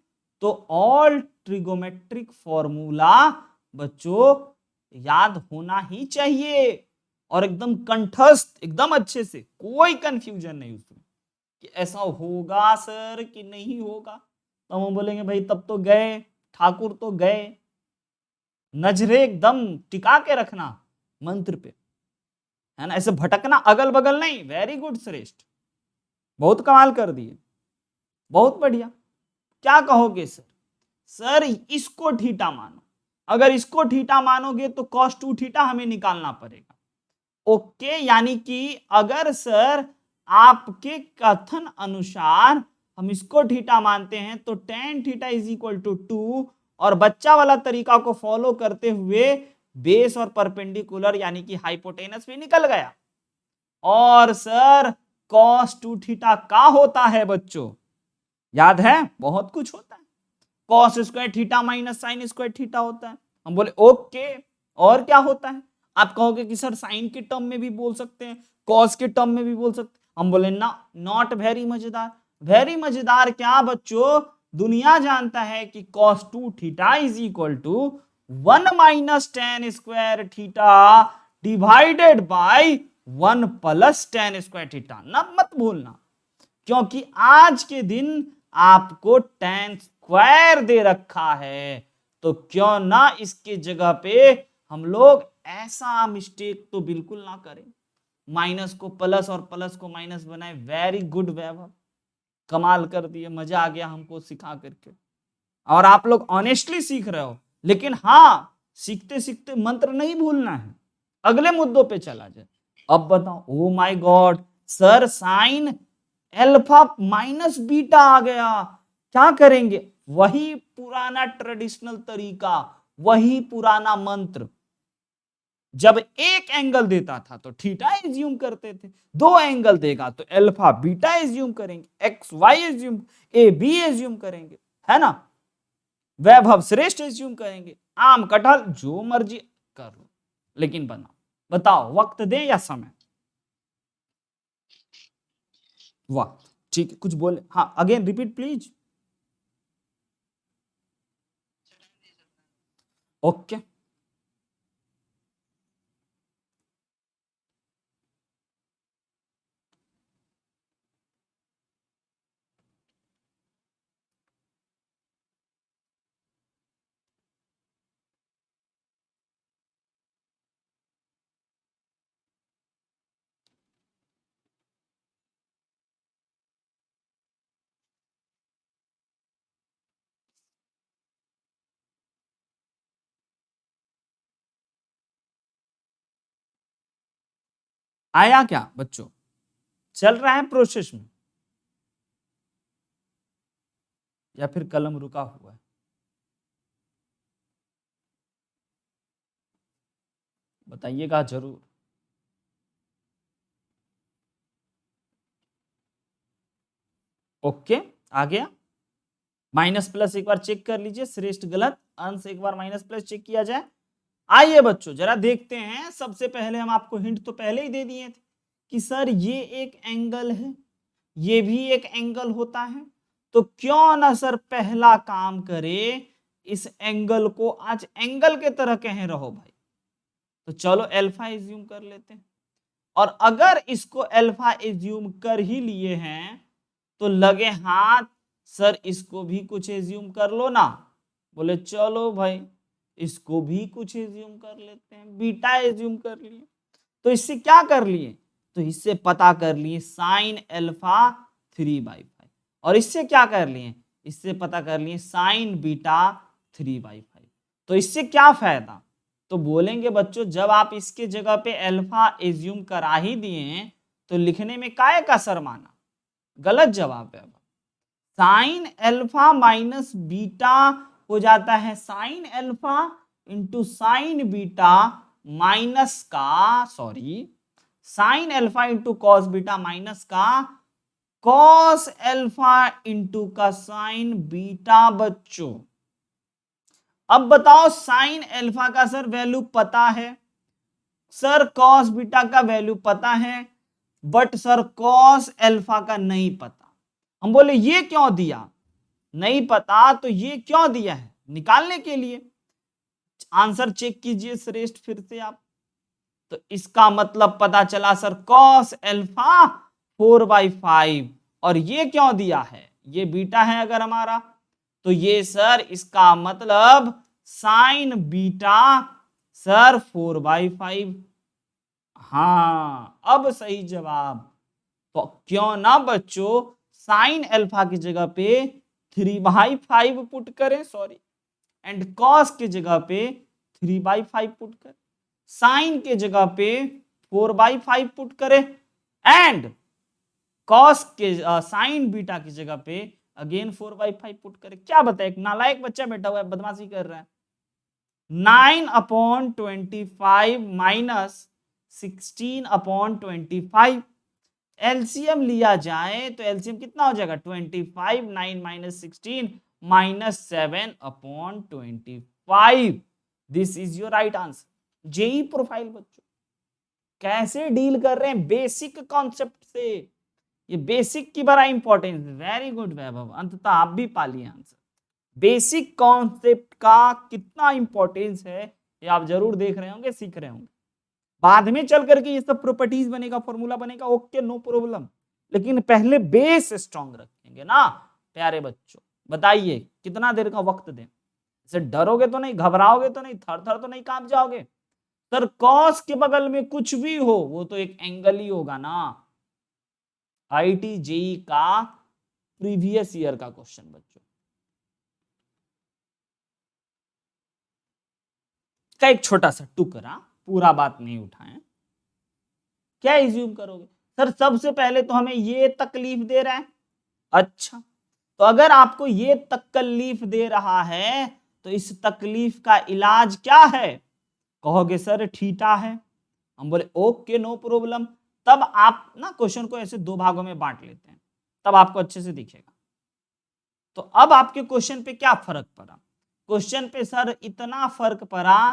तो ऑल ट्रिगोमेट्रिक फॉर्मूला बच्चों याद होना ही चाहिए, और एकदम कंठस्थ, एकदम अच्छे से, कोई कंफ्यूजन नहीं उसमें कि ऐसा होगा सर कि नहीं होगा। तो हम बोलेंगे भाई तब तो गए, ठाकुर तो गए। नजरे एकदम टिका के रखना मंत्र पे, है ना, ऐसे भटकना अगल बगल नहीं। वेरी गुड श्रेष्ठ, बहुत कमाल कर दिए, बहुत बढ़िया। क्या कहोगे सर? सर इसको थीटा मानो, अगर इसको थीटा मानोगे तो cos 2 थीटा हमें निकालना पड़ेगा। ओके, यानी कि अगर सर आपके कथन अनुसार हम इसको थीटा मानते हैं तो tan theta is equal to 2, और बच्चा वाला तरीका को फॉलो करते हुए बेस और परपेंडिकुलर यानी कि हाइपोटेनस भी निकल गया। और सर cos 2 थीटा का होता है बच्चों, याद है? बहुत कुछ होता है, cos square theta minus sine square theta होता है। हम बोले ओके, और क्या होता है? आप कहोगे कि सर साइन के टर्म में भी बोल सकते हैं, cos के टर्म में भी बोल सकते हैं। हम बोले ना, नॉट वेरी मजेदार। वेरी मजेदार क्या बच्चों? दुनिया जानता है कि cos 2 theta is equal to 1 minus tan square theta divided by 1 plus tan square theta. ना मत भूलना, क्योंकि आज के दिन आपको टेन स्क्वायर दे रखा है, तो क्यों ना इसके जगह पे हम लोग ऐसा मिस्टेक तो बिल्कुल ना करें, माइनस को प्लस और प्लस को माइनस बनाए। वेरी गुड वैभव, कमाल कर दिए, मजा आ गया हमको सिखा करके। और आप लोग ऑनेस्टली सीख रहे हो, लेकिन हाँ, सीखते सीखते मंत्र नहीं भूलना है। अगले मुद्दों पे चला जाए। अब बताओ, oh my God sir, sine alpha minus beta आ गया, क्या करेंगे? वही पुराना ट्रेडिशनल तरीका, वही पुराना मंत्र। जब एक एंगल देता था तो थीटा एज्यूम करते थे, दो एंगल देगा तो अल्फा बीटा एज्यूम करेंगे, X Y assume, A B assume करेंगे, है ना, वैभव श्रेष्ठ एज्यूम करेंगे, आम कटहल जो मर्जी कर लो, लेकिन बताओ वक्त दे या समय? वक्त। ठीक है, कुछ बोले? हाँ, अगेन रिपीट प्लीज। ओके, आया क्या बच्चों? चल रहा है प्रोसेस में या फिर कलम रुका हुआ है? बताइएगा जरूर। ओके, आ गया। माइनस प्लस एक बार चेक कर लीजिए, श्रेष्ठ गलत अंश एक बार माइनस प्लस चेक किया जाए। आइए बच्चों जरा देखते हैं। सबसे पहले हम आपको हिंट तो पहले ही दे दिए थे कि सर ये एक एंगल है, ये भी एक एंगल होता है, तो क्यों ना सर पहला काम करे, इस एंगल को आज एंगल के तरह कहे रहो भाई। तो चलो अल्फा एज्यूम कर लेते हैं, और अगर इसको अल्फा एज्यूम कर ही लिए हैं तो लगे हाथ सर इसको भी कुछ एज्यूम कर लो ना। बोले चलो भाई इसको भी कुछ एज्यूम कर लेते हैं, बीटा एज्यूम कर लिए। तो इससे क्या कर लिए? तो इससे पता कर लिए साइन अल्फा 3/5, और इससे क्या कर लिए? इससे पता कर लिए साइन बीटा 3/5। तो इससे क्या फायदा? तो बोलेंगे बच्चों जब आप इसके जगह पे अल्फा एज्यूम करा ही दिए तो लिखने में काहे का सर माना? गलत जवाब है। साइन अल्फा माइनस बीटा हो जाता है sine alpha into sine beta minus का, sorry, sine alpha into cos beta minus का कॉस अल्फा इंटू का साइन बीटा। बच्चों अब बताओ, साइन अल्फा का सर वैल्यू पता है, सर कॉस बीटा का वैल्यू पता है, बट सर कॉस अल्फा का नहीं पता। हम बोले ये क्यों दिया? नहीं पता तो ये क्यों दिया है? निकालने के लिए। आंसर चेक कीजिए श्रेष्ठ फिर से आप। तो इसका मतलब पता चला सर कॉस अल्फा 4/5, और ये क्यों दिया है? ये बीटा है अगर हमारा, तो ये सर इसका मतलब साइन बीटा सर 4/5। हाँ, अब सही जवाब। तो क्यों ना बच्चों साइन अल्फा की जगह पे 3/5 पुट करें, सॉरी, एंड कॉस की जगह पे 3/5 पुट करें, साइन के जगह पे 4/5 पुट करें, एंड कॉस के साइन बीटा की जगह पे अगेन 4/5 पुट करें। क्या बताए, एक नालायक बच्चा बैठा हुआ है, बदमाशी कर रहा है। 9/25 माइनस 16/25, एलसीएम लिया जाए तो एलसीएम कितना हो जाएगा? 25, 9 minus 16 minus 7/25। This is your right answer. JEE profile बच्चों कैसे डील कर रहे हैं बेसिक कॉन्सेप्ट से, ये बेसिक की बड़ा इंपॉर्टेंस। वेरी गुड वैभव, अंततः आप भी पा लिए आंसर। बेसिक कॉन्सेप्ट का कितना इंपॉर्टेंस है ये आप जरूर देख रहे होंगे, सीख रहे होंगे। बाद में चल करके ये सब प्रॉपर्टीज बनेगा, फॉर्मूला बनेगा, ओके नो प्रॉब्लम, लेकिन पहले बेस स्ट्रांग रखेंगे ना प्यारे बच्चों। बताइए कितना देर का वक्त दें? ऐसे डरोगे तो नहीं, घबराओगे तो नहीं, थर थर तो नहीं कांप जाओगे? सर कॉस के बगल में कुछ भी हो वो तो एक एंगल ही होगा ना। आईटी जेई का प्रीवियस ईयर का क्वेश्चन बच्चों का एक छोटा सा टुकड़ा, पूरा बात नहीं उठाएं। क्या एज्यूम करोगे? सर सबसे पहले तो हमें ये तकलीफ दे रहा है। अच्छा, तो अगर आपको ये तकलीफ दे रहा है तो इस तकलीफ का इलाज क्या है? कहोगे सर थीटा है। हम बोले ओके नो प्रॉब्लम। तब आप ना क्वेश्चन को ऐसे दो भागों में बांट लेते हैं, तब आपको अच्छे से दिखेगा। तो अब आपके क्वेश्चन पे क्या फर्क पड़ा? क्वेश्चन पे सर इतना फर्क पड़ा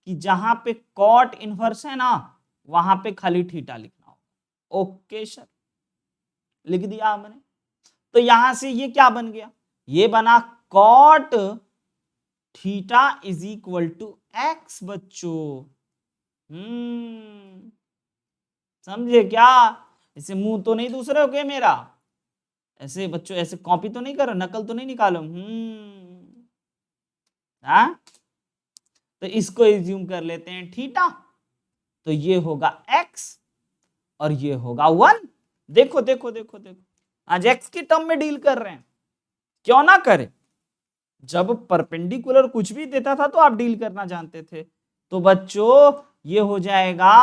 कि जहां पे कॉट इनवर्स है ना वहां पे खाली थीटा लिखना होगा। ओके सर, लिख दिया हमने। तो यहां से ये क्या बन गया? ये बना cot theta is equal to X बच्चों। समझे क्या? ऐसे मुंह तो नहीं दूसरे हो क्या मेरा? ऐसे बच्चों ऐसे कॉपी तो नहीं करो, नकल तो नहीं निकालो। हाँ, तो इसको एज्यूम कर लेते हैं थीटा। तो ये होगा x और ये होगा 1। देखो देखो देखो देखो, आज x की टर्म में डील कर रहे हैं, क्यों ना करें? जब परपेंडिकुलर कुछ भी देता था तो आप डील करना जानते थे। तो बच्चों ये हो जाएगा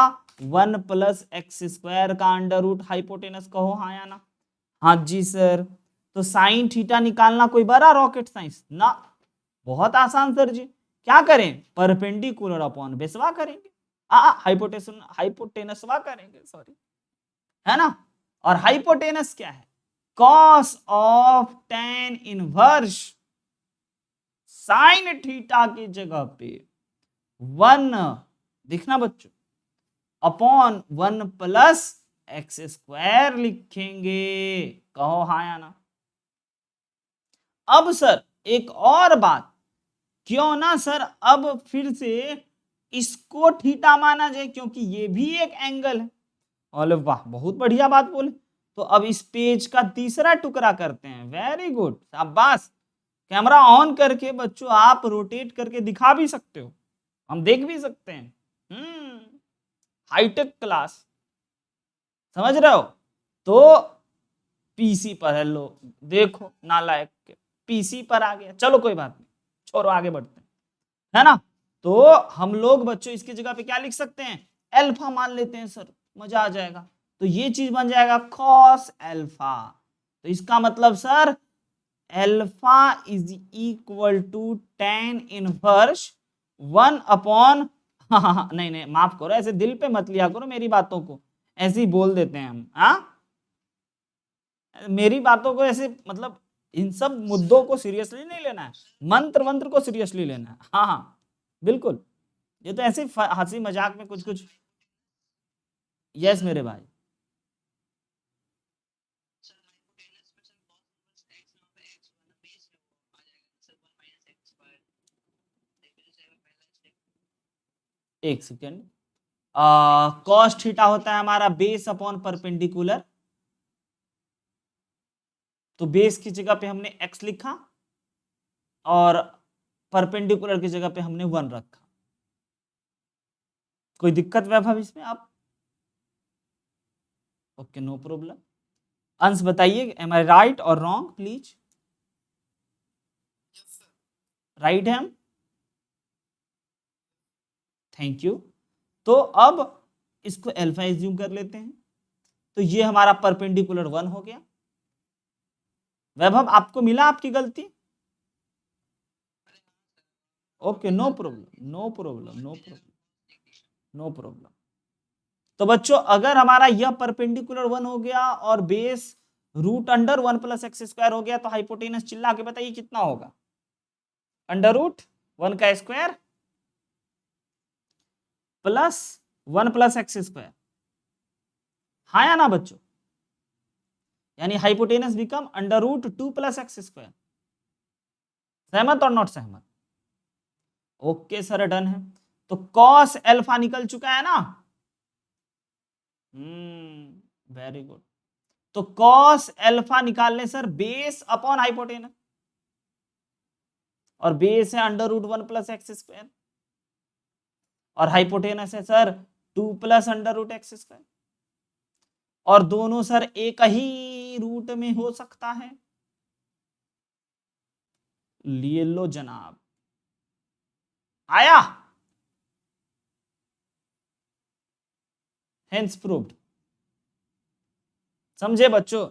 1 प्लस एक्स स्क्वायर का अंडर रूट हाइपोटेनस। कहो हाँ या ना? हाँ जी सर। तो साइन थीटा निकालना कोई बड़ा रॉकेट साइंस ना, बहुत आसान सर जी। क्या करें? परपेंडिकुलर अपॉन बेसवा करेंगे, हाइपोटेनसवा करेंगे, सॉरी, है ना। और हाइपोटेनस क्या है? Cos of tan inverse sine theta की जगह पे 1 दिखना बच्चों अपॉन 1 प्लस एक्स स्क्वायर लिखेंगे। कहो हाँ या ना? अब सर एक और बात, क्यों ना सर अब फिर से इसको थीटा माना जाए क्योंकि ये भी एक एंगल है। अरे वाह, बहुत बढ़िया बात बोले। तो अब इस पेज का तीसरा टुकड़ा करते हैं। वेरी गुड, शाबाश। कैमरा ऑन करके बच्चों आप रोटेट करके दिखा भी सकते हो, हम देख भी सकते हैं। हाईटेक क्लास, समझ रहे हो? तो पीसी पर है, लो देखो नालायक के पीसी पर आ गया। चलो कोई बात नहीं, छोड़ो आगे बढ़ते हैं, है ना। तो हम लोग बच्चों इसकी जगह पे क्या लिख सकते हैं? अल्फा मान लेते हैं सर, मजा आ जाएगा। तो ये चीज बन जाएगा कॉस अल्फा। तो इसका मतलब sir alpha is equal to tan inverse 1 upon नहीं नहीं माफ करो, ऐसे दिल पे मत लिया करो मेरी बातों को, ऐसे ही बोल देते हैं हम। मेरी बातों को ऐसे मतलब इन सब मुद्दों को सीरियसली नहीं लेना है, मंत्र मंत्र को सीरियसली लेना है। हाँ हाँ बिल्कुल, ये तो ऐसे हंसी मजाक में कुछ कुछ। यस मेरे भाई। एक सेकेंड, कॉस थीटा होता है हमारा बेस अपॉन परपेंडिकुलर। तो बेस की जगह पे हमने x लिखा और परपेंडिकुलर की जगह पे हमने 1 रखा। कोई दिक्कत वैभव इसमें? आप ओके नो प्रॉब्लम। अंश बताइए, एम आई राइट और रॉन्ग प्लीज? राइट है हम, थैंक यू। तो अब इसको अल्फा एज्यूम कर लेते हैं। तो ये हमारा परपेंडिकुलर 1 हो गया। वैभव आपको मिला आपकी गलती? Okay no problem no problem no problem no problem. तो बच्चों अगर हमारा यह परपेंडिकुलर 1 हो गया और base root under 1 plus X square हो गया, तो हाइपोटेनस चिल्ला के बताइए कितना होगा? अंडर रूट 1 का square plus 1 plus X square. हाँ या ना बच्चों? यानी hypotenuse become under root 2 plus X square. सहमत और नॉट सहमत? ओके सर, डन है। तो कॉस अल्फा निकल चुका है ना? Very good. तो कॉस अल्फा निकालने सर बेस अपॉन हाइपोटेनस, और बेस है √1 + x², और हाइपोटेनस है सर 2 + √x², और दोनों सर एक ही रूट में हो सकता है। लिए लो जनाब, आया, हेंस प्रूव्ड। समझे बच्चों?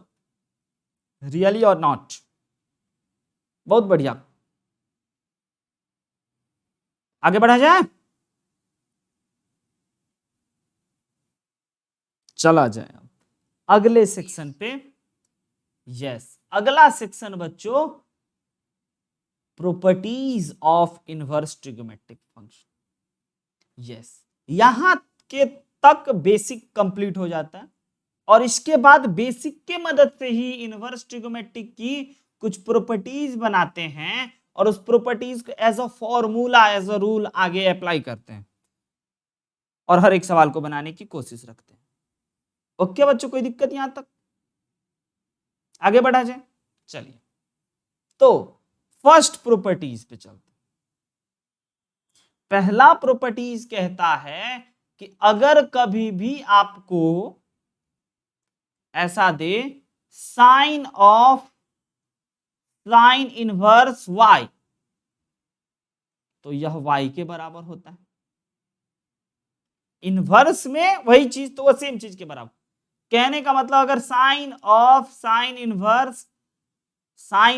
रियली और नॉट? बहुत बढ़िया, आगे बढ़ा जाए, चला जाए अगले सेक्शन पे। यस, अगला सेक्शन बच्चों properties of inverse trigonometric function. Yes, यहां के तक बेसिक कंप्लीट हो जाता है, और इसके बाद बेसिक के मदद से ही इनवर्स ट्रिगोमेट्रिक की कुछ प्रॉपर्टीज बनाते हैं, और उस प्रॉपर्टीज को as a formula, as a rule आगे अप्लाई करते हैं, और हर एक सवाल को बनाने की कोशिश रखते हैं। ओके बच्चों, कोई दिक्कत यहां तक? आगे बढ़ा जाए, चलिए। तो फर्स्ट प्रॉपर्टीज पे चलते। पहला प्रॉपर्टीज कहता है कि अगर कभी भी आपको ऐसा दे sine of sine inverse y, तो यह y के बराबर होता है। इनवर्स में वही चीज, तो वो सेम चीज के बराबर। कहने का मतलब अगर sine of sine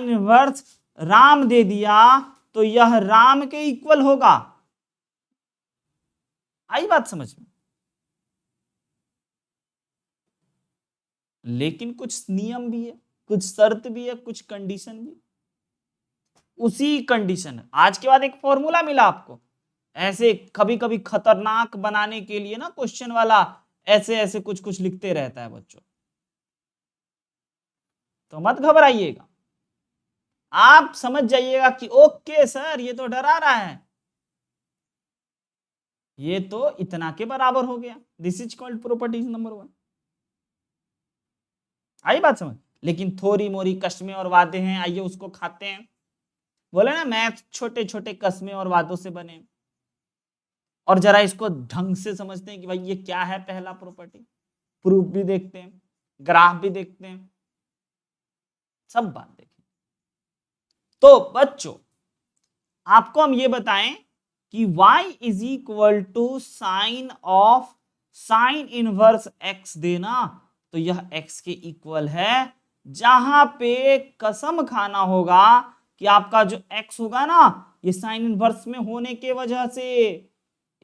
inverse Ram दे दिया, तो यह राम के इक्वल होगा। आई बात समझ में? लेकिन कुछ नियम भी है, कुछ शर्त भी है, कुछ कंडीशन भी। उसी कंडीशन, आज के बाद एक फॉर्मूला मिला आपको, ऐसे कभी कभी खतरनाक बनाने के लिए ना क्वेश्चन वाला ऐसे ऐसे कुछ कुछ लिखते रहता है बच्चों, तो मत घबराइएगा, आप समझ जाइएगा कि ओके सर ये तो डरा रहा है, ये तो इतना के बराबर हो गया। This is called properties number 1। आई बात समझ? लेकिन थोड़ी मोरी कस्में और वादे हैं, आइए उसको खाते हैं। बोले ना मैथ छोटे छोटे कस्में और वादों से बने, और जरा इसको ढंग से समझते हैं कि भाई ये क्या है। पहला प्रॉपर्टी, प्रूफ भी देखते हैं, ग्राफ भी देखते हैं, सब बात देखें। तो बच्चों आपको हम ये बताएं कि y is equal to sine of sine inverse x देना, तो यह x के इक्वल है। जहां पे कसम खाना होगा कि आपका जो x होगा ना, ये साइन इनवर्स में होने के वजह से,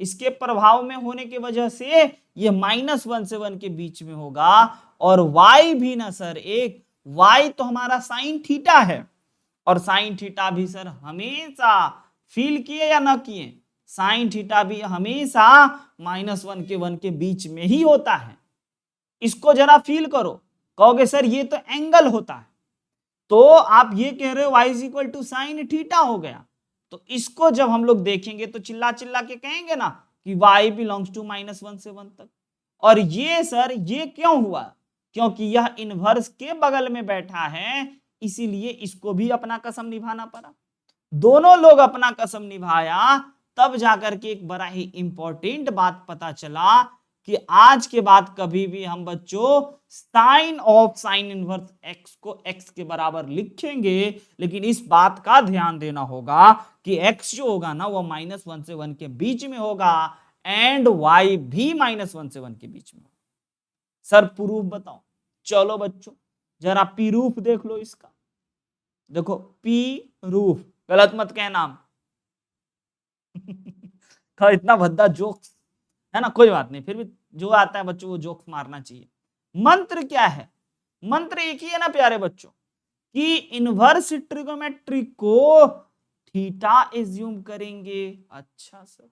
इसके प्रभाव में होने के वजह से ये -1 से 1 के बीच में होगा। और y भी ना सर, एक y तो हमारा साइन थीटा है, और साइन थीटा भी सर हमेशा, फील किए या ना किए, साइन थीटा भी हमेशा -1 के 1 के बीच में ही होता है। इसको जरा फील करो, कहोगे सर ये तो एंगल होता है, तो आप ये कह रहे हो y is equal to sine theta हो गया। तो इसको जब हम लोग देखेंगे तो चिल्ला चिल्ला के कहेंगे ना कि y बिलोंग्स टू -1 से 1 तक। और ये सर ये क्यों हुआ? क्योंकि यह इनवर्स के बगल में बैठा है, इसीलिए इसको भी अपना कसम निभाना पड़ा। दोनों लोग अपना कसम निभाया, तब जाकर के एक बड़ा ही इंपॉर्टेंट बात पता चला कि आज के बाद कभी भी हम बच्चों sine of sine inverse x को x के बराबर लिखेंगे, लेकिन इस बात का ध्यान देना होगा कि x जो होगा ना वो -1 से 1 के बीच में होगा, एंड y भी -1 से 1 के बीच में। सर प्रूफ बताओ। चलो बच्चों जरा पी रूफ देख लो इसका। देखो पी रूफ, गलत मत कहना था इतना भद्दा जोक्स है ना, कोई बात नहीं, फिर भी जो आता है बच्चों वो जोक्स मारना चाहिए। मंत्र क्या है? मंत्र एक ही है ना प्यारे बच्चों, कि इनवर्स ट्रिगोमेट्रिक को थीटा एज्यूम करेंगे। अच्छा सर,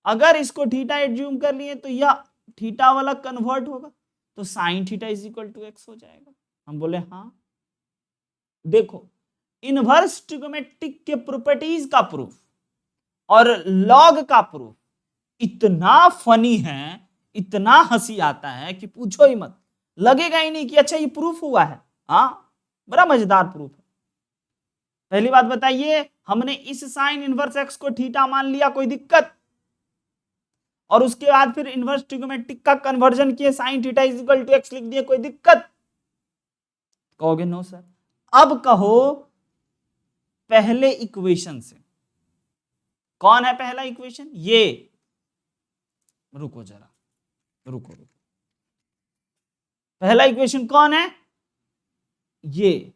अगर इसको थीटा एज्यूम कर लिए तो यह थीटा वाला कन्वर्ट होगा, तो sine theta is equal to X हो जाएगा। हम बोले हाँ। देखो इनवर्स ट्रिगोमेट्रिक के प्रॉपर्टीज का प्रूफ और लॉग का प्रूफ इतना फनी है, इतना हंसी आता है कि पूछो ही मत, लगेगा ही नहीं कि अच्छा ये प्रूफ हुआ है। हाँ, बड़ा मजेदार प्रूफ है। पहली बात बताइए, हमने इस साइन इनवर्स एक्स को थीटा मान लिया, कोई दिक्कत? और उसके बाद फिर इनवर्स ट्रिगोमेट्रिक का कन्वर्जन किए, sine theta is equal to X लिख दिए, कोई दिक्कत? कहोगे नो सर। अब कहो पहले इक्वेशन से, कौन है पहला इक्वेशन? ये, रुको जरा, रुको। पहला इक्वेशन कौन है? ये।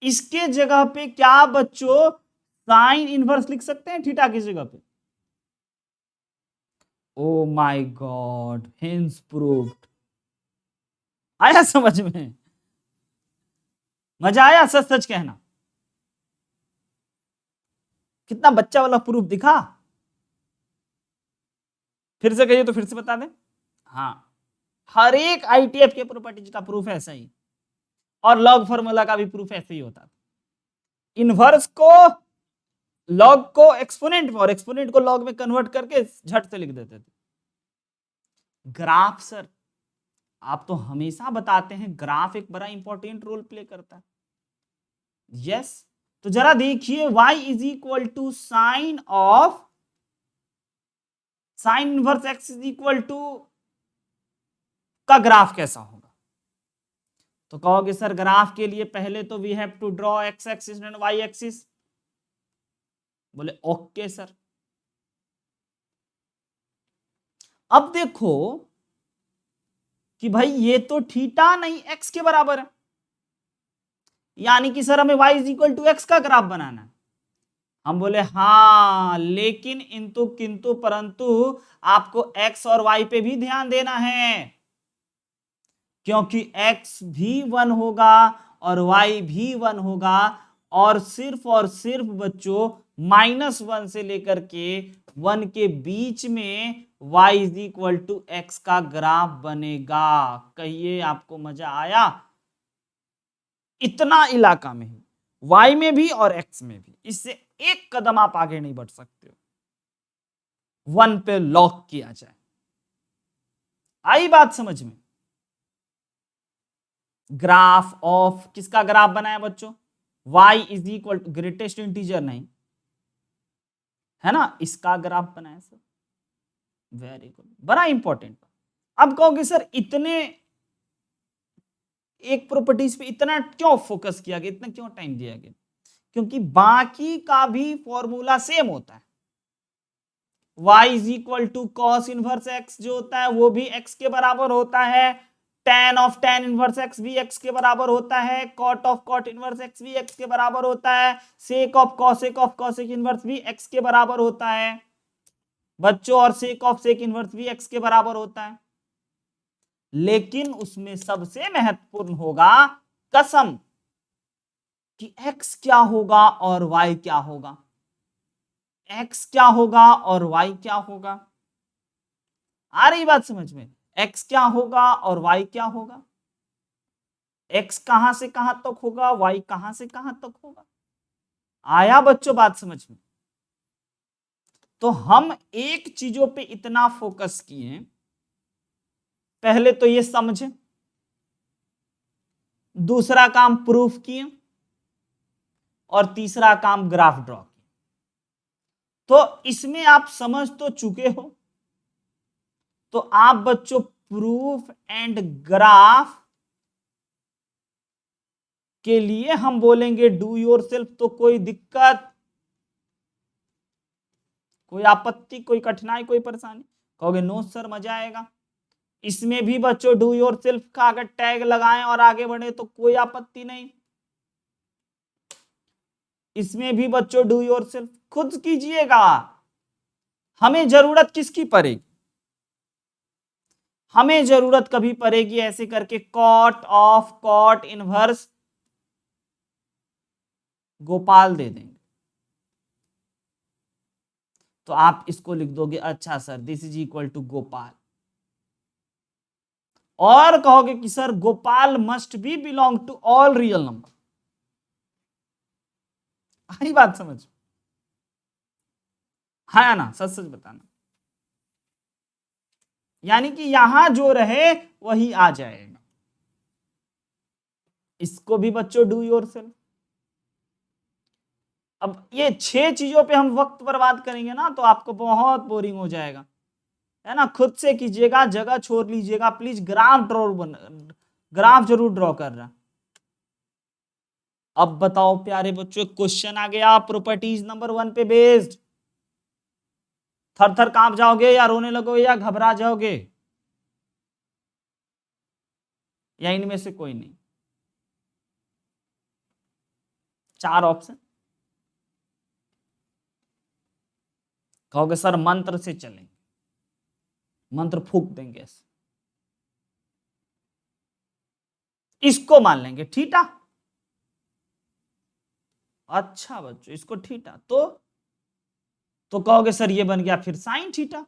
इसके जगह पे क्या बच्चों साइन इनवर्स लिख सकते हैं थीटा की जगह पे? ओ माय गॉड, हेंस प्रूव्ड। आया समझ में? मजा आया? सच सच कहना, कितना बच्चा वाला प्रूफ दिखा? फिर से कहिए तो फिर से बता दें। हाँ, हर एक आईटीएफ के प्रॉपर्टीज का प्रूफ ऐसा ही, और लॉग फॉर्मूला का भी प्रूफ ऐसे ही होता था। इनवर्स को लॉग को एक्सपोनेंट में और एक्सपोनेंट को लॉग में कन्वर्ट करके झट से लिख देते थे। ग्राफ सर, आप तो हमेशा बताते हैं ग्राफ एक बड़ा इंपॉर्टेंट रोल प्ले करता है। यस, तो जरा देखिए y is equal to sine of sine inverse x is equal to का ग्राफ कैसा होगा? तो कहोगे सर ग्राफ के लिए पहले तो we have to draw x axis and y axis. बोले ओके सर। अब देखो कि भाई ये तो थीटा नहीं x के बराबर है, यानी कि सर हमें y is equal to X का ग्राफ बनाना है। हम बोले हाँ, लेकिन इंतु किंतु परंतु आपको x और y पे भी ध्यान देना है, क्योंकि x भी 1 होगा और y भी 1 होगा, और सिर्फ बच्चों -1 से लेकर के 1 के बीच में y is equal to X का ग्राफ बनेगा। कहिए आपको मजा आया? इतना इलाका में ही, y में भी और x में भी, इससे एक कदम आप आगे नहीं बढ़ सकते हो। 1 पे लॉक किया जाए। आई बात समझ में? ग्राफ ऑफ किसका ग्राफ बनाया बच्चों? y is equal to greatest integer नहीं है ना, इसका ग्राफ बनाया सर। वेरी गुड, बड़ा इंपॉर्टेंट। अब कहोगे सर इतने एक प्रॉपर्टीज पे इतना क्यों फोकस किया गया, इतना क्यों टाइम दिया गया? क्योंकि बाकी का भी फॉर्मूला सेम होता है। y is equal to cos inverse x जो होता है वो भी x के बराबर होता है, tan of tan inverse x भी x के बराबर होता है, cot of cot inverse x भी x के बराबर होता है, sec ऑफ cosec इनवर्स भी x के बराबर होता है बच्चों, और sec ऑफ sec इनवर्स भी x के बराबर होता है। लेकिन उसमें सबसे महत्वपूर्ण होगा कसम कि x क्या होगा और y क्या होगा, x क्या होगा और y क्या होगा। आ रही बात समझ में? x क्या होगा और y क्या होगा, x कहां से कहां तक होगा, y कहां से कहां तक होगा। आया बच्चों बात समझ में? तो हम एक चीजों पे इतना फोकस किए, पहले तो ये समझे, दूसरा काम प्रूफ किए, और तीसरा काम ग्राफ ड्रॉ किया। तो इसमें आप समझ तो चुके हो, तो आप बच्चों प्रूफ एंड ग्राफ के लिए हम बोलेंगे डू योरसेल्फ। तो कोई दिक्कत, कोई आपत्ति, कोई कठिनाई, कोई परेशानी? कहोगे नो सर मजा आएगा। इसमें भी बच्चों डू योरसेल्फ का अगर टैग लगाएं और आगे बढ़े तो कोई आपत्ति नहीं। इसमें भी बच्चों डू योरसेल्फ खुद कीजिएगा। हमें जरूरत किसकी पड़ेगी? हमें जरूरत कभी पड़ेगी ऐसे करके cot of cot inverse Gopal दे देंगे, तो आप इसको लिख दोगे अच्छा sir this is equal to Gopal, और कहोगे कि sir Gopal must be belong to all real number. आई बात समझ? हाँ या ना, सच सच बताना। यानी कि यहां जो रहे वही आ जाएगा। इसको भी बच्चों डू योरसेल्फ। अब ये 6 चीजों पे हम वक्त बर्बाद करेंगे ना तो आपको बहुत बोरिंग हो जाएगा, है ना। खुद से कीजिएगा, जगह छोड़ लीजिएगा प्लीज। ग्राफ जरूर ड्रॉ कर रहा। अब बताओ प्यारे बच्चों, क्वेश्चन आ गया प्रॉपर्टीज नंबर 1 पे बेस्ड। थर थर कांप जाओगे या रोने लगोगे या घबरा जाओगे, या इनमें से कोई नहीं? 4 ऑप्शन। कहोगे सर मंत्र से चलेंगे, मंत्र फूक देंगे ऐसे, इसको मान लेंगे थीटा। अच्छा बच्चों, इसको थीटा तो कहोगे सर ये बन गया फिर साइन थीटा।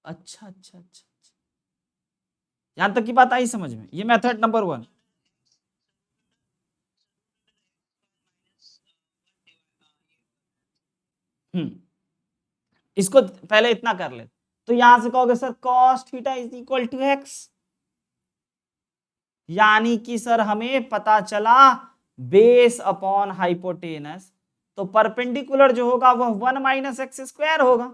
अच्छा अच्छा अच्छा, यहां तक की बात आई समझ में? ये मेथड नंबर 1। इसको पहले इतना कर ले, तो यहां से कहोगे sir cos theta is equal to X, यानी कि सर हमें पता चला बेस अपॉन हाइपोटेनस, तो परपेंडिकुलर जो होगा वह 1 माइनस एक्स स्क्वायर होगा।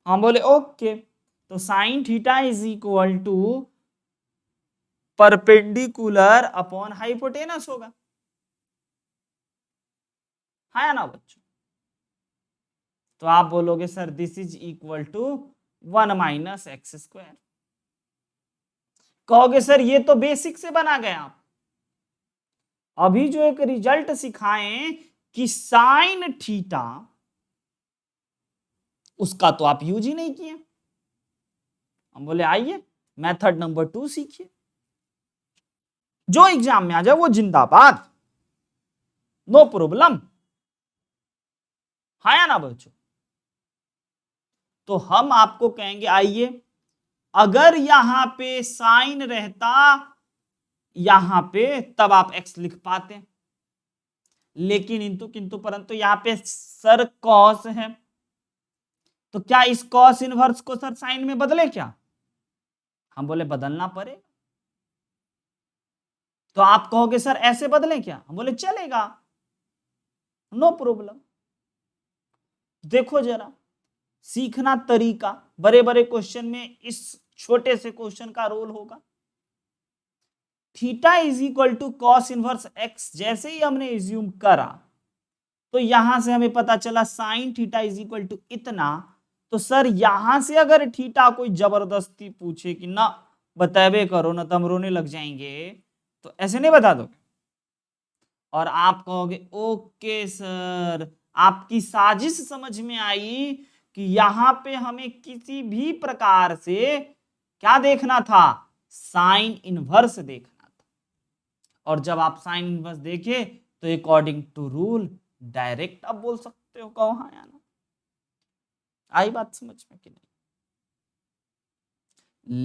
हम बोले ओके, तो sine theta is equal to perpendicular upon hypotenuse होगा, है या ना बच्चों? तो आप बोलोगे sir this is equal to 1 minus X square. कहोगे सर ये तो बेसिक से बना गया। आप अभी जो एक रिजल्ट सिखाएं कि साइन थीटा, उसका तो आप यूज ही नहीं किए। हम बोले आइए मेथड नंबर 2 सीखिए, जो एग्जाम में आ जाए वो जिंदाबाद, नो प्रॉब्लम, है या ना बच्चों? तो हम आपको कहेंगे आइए, अगर यहां पे साइन रहता यहां पे तब आप एक्स लिख पाते, लेकिन इंतु किंतु परंतु यहां पे सर कॉस है, तो क्या इस कॉस इनवर्स को सर साइन में बदले क्या? हम बोले बदलना पड़ेगा। तो आप कहोगे सर ऐसे बदले क्या? हम बोले चलेगा, नो प्रॉब्लम। देखो जरा सीखना तरीका, बड़े बड़े क्वेश्चन में इस छोटे से क्वेश्चन का रोल होगा। Theta is equal to cos inverse X जैसे ही हमने एज्यूम करा, तो यहां से हमें पता चला sine theta is equal to इतना। तो सर यहां से अगर थीटा कोई जबरदस्ती पूछे कि ना बताबे करो ना तो हम रोने लग जाएंगे, तो ऐसे नहीं बता दोगे, और आप कहोगे ओके सर आपकी साजिश समझ में आई कि यहां पे हमें किसी भी प्रकार से क्या देखना था, साइन इनवर्स देखना था। और जब आप साइन इनवर्स देखे तो अकॉर्डिंग टू रूल डायरेक्ट आप बोल सकते हो, कहो हाँ या ना। आई बात समझ में कि नहीं?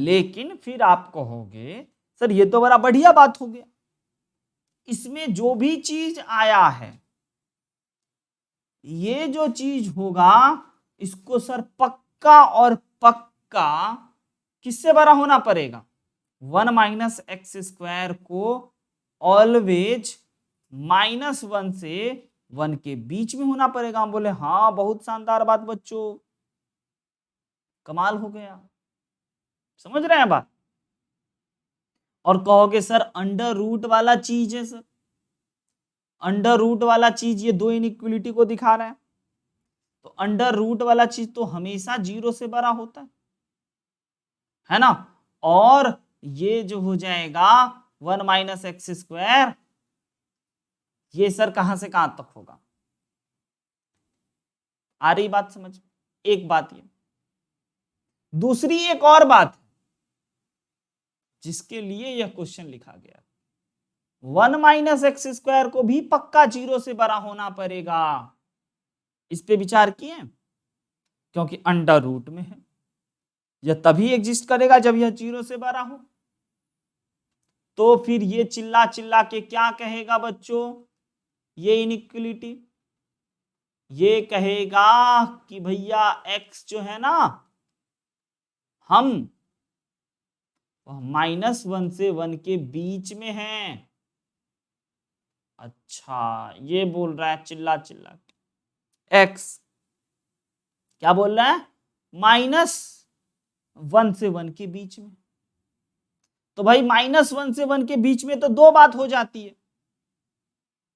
लेकिन फिर आप कहोगे सर ये तो बड़ा बढ़िया बात हो गया, इसमें जो भी चीज आया है, ये जो चीज होगा इसको सर पक्का और पक्का किससे बड़ा होना पड़ेगा? 1 माइनस एक्स स्क्वायर को ऑलवेज -1 से 1 के बीच में होना पड़ेगा। हम बोले हाँ बहुत शानदार बात बच्चों, कमाल हो गया, समझ रहे हैं बात? और कहोगे सर अंडर रूट वाला चीज है, सर अंडर रूट वाला चीज ये दो इनइक्वलिटी को दिखा रहा है, तो अंडर रूट वाला चीज तो हमेशा 0 से बड़ा होता है ना। और ये जो हो जाएगा 1 माइनस एक्स स्क्वायर, ये सर कहां से कहां तक होगा? आ रही बात समझ? एक बात ये, दूसरी एक और बात जिसके लिए यह क्वेश्चन लिखा गया, 1 माइनस एक्स स्क्वायर को भी पक्का 0 से बड़ा होना पड़ेगा। इस पे विचार किए? क्योंकि अंडर रूट में है, यह तभी एग्जिस्ट करेगा जब यह 0 से बड़ा हो। तो फिर ये चिल्ला चिल्ला के क्या कहेगा बच्चों, ये इनइक्वलिटी, ये कहेगा कि भैया x जो है ना, हम -1 से 1 के बीच में हैं। अच्छा, ये बोल रहा है चिल्ला चिल्ला के x क्या बोल रहा है, -1 से 1 के बीच में। तो भाई -1 से 1 के बीच में तो दो बात हो जाती है,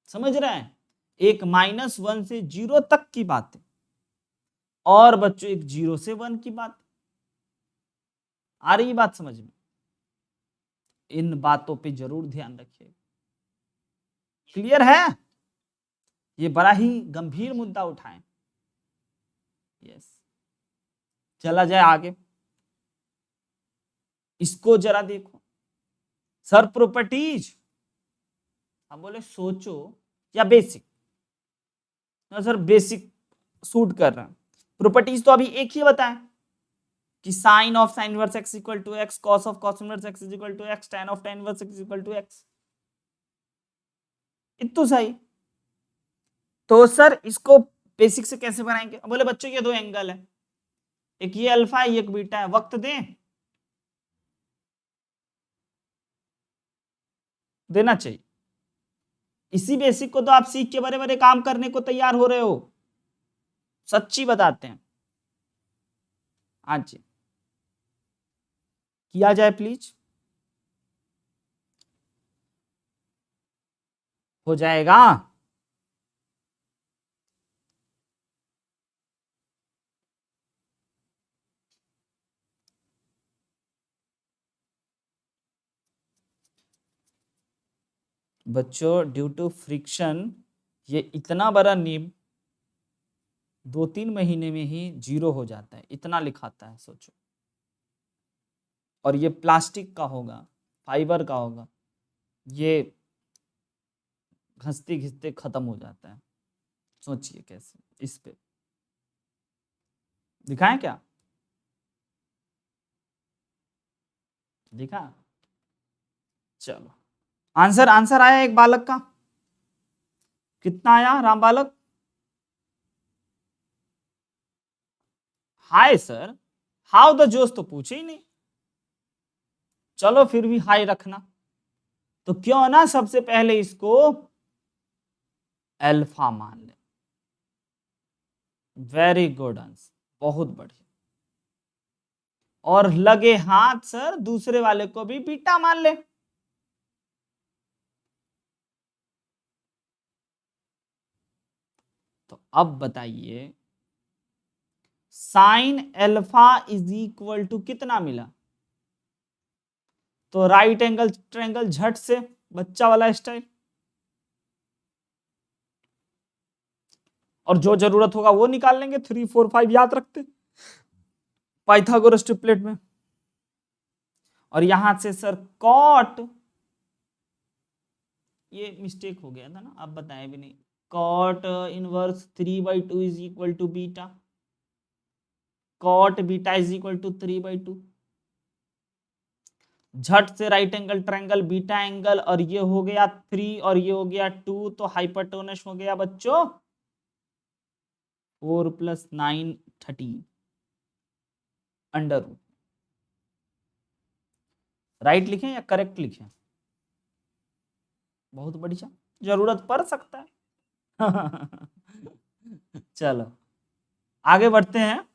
समझ रहे हैं, एक -1 से 0 तक की बात है, और बच्चों एक 0 से 1 की बात। आ रही बात समझ में, इन बातों पे जरूर ध्यान रखिए। क्लियर है, ये बड़ा ही गंभीर मुद्दा उठाएं। यस, चला जाए आगे, इसको जरा देखो सर, प्रॉपर्टीज, हम बोले सोचो या बेसिक, ना सर बेसिक सूट कर रहा है। प्रॉपर्टीज तो अभी एक ही बताएं कि sine of sine inverse X equal to X, cos of cos inverse X is equal to X, tan of tan inverse X equal to X, इतना सही। तो सर इसको बेसिक से कैसे बनाएंगे, बोले बच्चों ये दो एंगल है, एक ये अल्फा है एक बीटा है, वक्त दें, देना चाहिए। इसी बेसिक को तो आप सीख के बड़े बड़े काम करने को तैयार हो रहे हो, सच्ची बताते हैं। हाँ जी, किया जाए प्लीज, हो जाएगा। बच्चों ड्यू टू फ्रिक्शन ये इतना बड़ा नियम 2-3 महीने में ही 0 हो जाता है, इतना लिखाता है, सोचो। और ये प्लास्टिक का होगा, फाइबर का होगा, ये घिसते घिसते खत्म हो जाता है। सोचिए कैसे, इस पे दिखाएं क्या, दिखा, चलो आंसर आंसर आया एक बालक का, कितना आया राम बालक, हाय सर, हाउ द जोश तो पूछे ही नहीं, चलो फिर भी हाई रखना। तो क्यों ना सबसे पहले इसको अल्फा मान ले, वेरी गुड आंसर, बहुत बढ़िया। और लगे हाथ सर दूसरे वाले को भी बीटा मान ले, तो अब बताइए sine alpha is equal to कितना मिला, तो राइट एंगल ट्रायंगल झट से बच्चा वाला स्टाइल, और जो जरूरत होगा वो निकाल लेंगे, 3 4 5 याद रखते पाइथागोरस ट्रिपलेट में। और यहां से सर कॉट, ये मिस्टेक हो गया था ना, आप बताए भी नहीं, cot inverse 3/2 is equal to beta, cot beta is equal to 3/2, झट से right angle triangle beta angle, और ये हो गया 3 और ये हो गया 2, तो हाइपोटेनस हो गया बच्चों 4 + 9 13 अंडर रूट। राइट लिखें या करेक्ट लिखें, बहुत बढ़िया, जरूरत पड़ सकता है। चलो आगे बढ़ते हैं।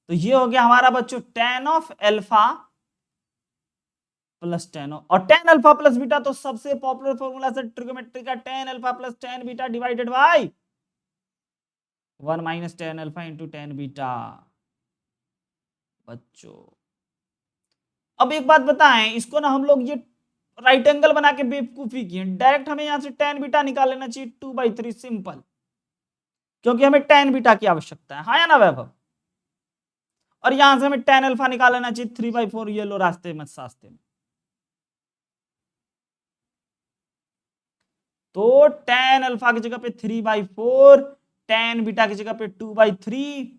तो ये हो गया हमारा बच्चों tan of alpha plus tan और tan अल्फा प्लस बीटा तो सबसे पॉपुलर फॉर्मूला से ट्रिगोमेट्री का tan alpha plus tan beta divided by 1 - tan alpha into tan beta. बच्चों अब एक बात बताएं, इसको ना हम लोग ये राइट एंगल बना के बेवकूफी की, डायरेक्ट हमें यहां से tan बीटा निकाल लेना चाहिए 2/3 सिंपल, क्योंकि हमें tan बीटा की आवश्यकता है, हाँ या ना वैभव, और यहां से हमें tan अल्फा निकाल लेना चाहिए 3/4, ये लो रास्ते में सास्ते में। तो tan अल्फा की जगह पे 3/4, tan बीटा की जगह पे 2/3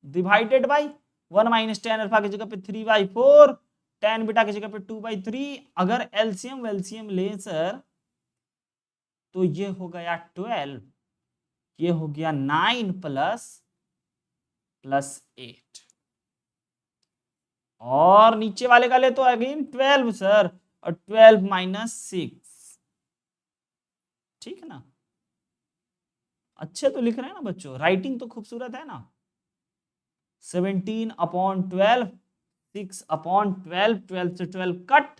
डिवाइडेड बाई 1 - tan अल्फा की जगह पे 3/4, tan बीटा की जगह पे 2/3, अगर एलसीएम वेलसीएम ले सर तो ये हो गया 12, ये हो गया 9 प्लस 8, और नीचे वाले का ले तो अगेन 12 सर, और 12 माइनस 6, ठीक है ना। अच्छे तो लिख रहे हैं ना बच्चों, राइटिंग तो खूबसूरत है ना। 17/12, 6/12, 12 से 12 कट,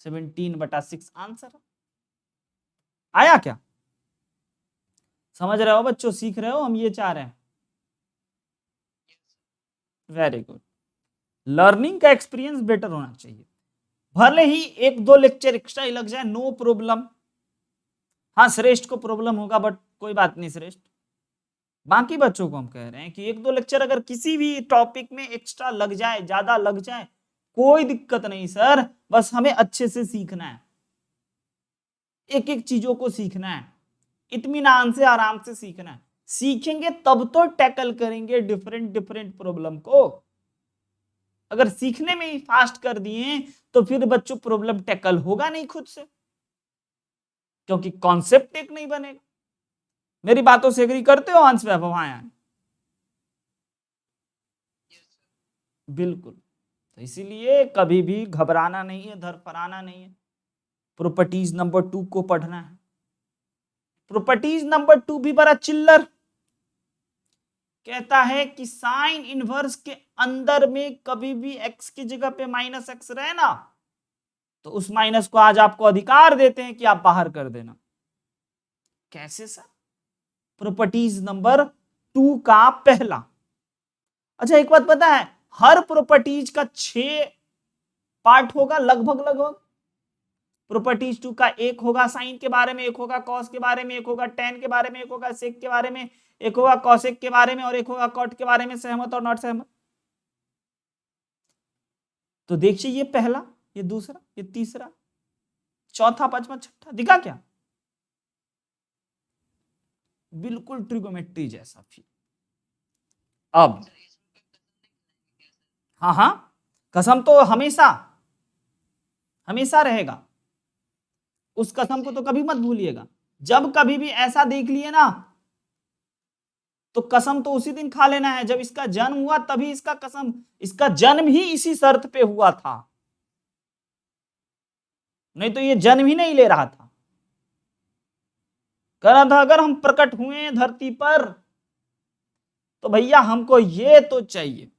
17/6 आंसर आया क्या? समझ रहे हो बच्चों, सीख रहे हो, हम ये चाह रहे हैं। वेरी गुड, लर्निंग का एक्सपीरियंस बेटर होना चाहिए, भले ही 1-2 लेक्चर एक्स्ट्रा ही लग जाए, नो प्रॉब्लम। हाँ श्रेष्ठ को प्रॉब्लम होगा, बट कोई बात नहीं श्रेष्ठ, बाकी बच्चों को हम कह रहे हैं कि 1-2 लेक्चर अगर किसी भी टॉपिक में एक्स्ट्रा लग जाए, ज्यादा लग जाए, कोई दिक्कत नहीं सर, बस हमें अच्छे से सीखना है, एक एक चीजों को सीखना है, इत्मीनान से आराम से सीखना है, सीखेंगे तब तो टैकल करेंगे डिफरेंट डिफरेंट प्रॉब्लम को। अगर सीखने में ही फास्ट कर दिए तो फिर बच्चों प्रॉब्लम टैकल होगा नहीं खुद से, क्योंकि कॉन्सेप्ट एक नहीं बनेगा। मेरी बातों से एग्री करते हो अंश वैभव? हाँ बिल्कुल, तो इसीलिए कभी भी घबराना नहीं है, धरफराना नहीं है, प्रॉपर्टीज नंबर 2 को पढ़ना है। प्रॉपर्टीज नंबर 2 भी बड़ा चिल्लर, कहता है कि साइन इनवर्स के अंदर में कभी भी एक्स की जगह पे माइनस एक्स रहे ना, तो उस माइनस को आज आपको अधिकार देते हैं कि आप बाहर कर देना। कैसे सर? प्रॉपर्टीज नंबर 2 का पहला, अच्छा एक बात पता है, हर प्रॉपर्टीज का 6 पार्ट होगा लगभग लगभग। प्रॉपर्टीज 2 का एक होगा साइन के बारे में, एक होगा कॉस के बारे में, एक होगा टेन के बारे में, एक होगा सेक के बारे में, एक होगा कॉसेक के बारे में, और एक होगा कॉट के बारे में, सहमत और नॉट सहमत। तो देखिए ये पहला, ये दूसरा, ये तीसरा, चौथा, पांचवा, छठा, दिखा क्या? बिल्कुल ट्रिगोमेट्री जैसा फील। अब हाँ हाँ, कसम तो हमेशा हमेशा रहेगा, उस कसम को तो कभी मत भूलिएगा। जब कभी भी ऐसा देख लिए ना, तो कसम तो उसी दिन खा लेना है जब इसका जन्म हुआ, तभी इसका कसम, इसका जन्म ही इसी शर्त पे हुआ था, नहीं तो ये जन्म ही नहीं ले रहा था। कह रहा था अगर हम प्रकट हुए धरती पर तो भैया हमको ये तो चाहिए,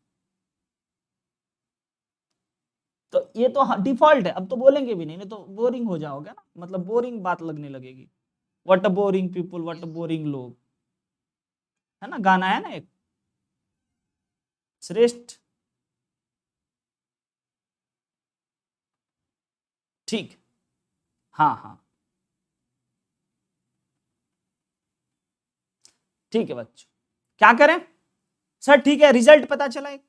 तो ये तो डिफॉल्ट है, अब तो बोलेंगे भी नहीं तो बोरिंग हो जाओगे ना, मतलब बोरिंग बात लगने लगेगी। What a boring people, what a boring लोग, है ना, गाना है ना एक श्रेष्ठ। ठीक, हाँ हाँ ठीक है बच्चों, क्या करें सर? ठीक है रिजल्ट पता चला एक,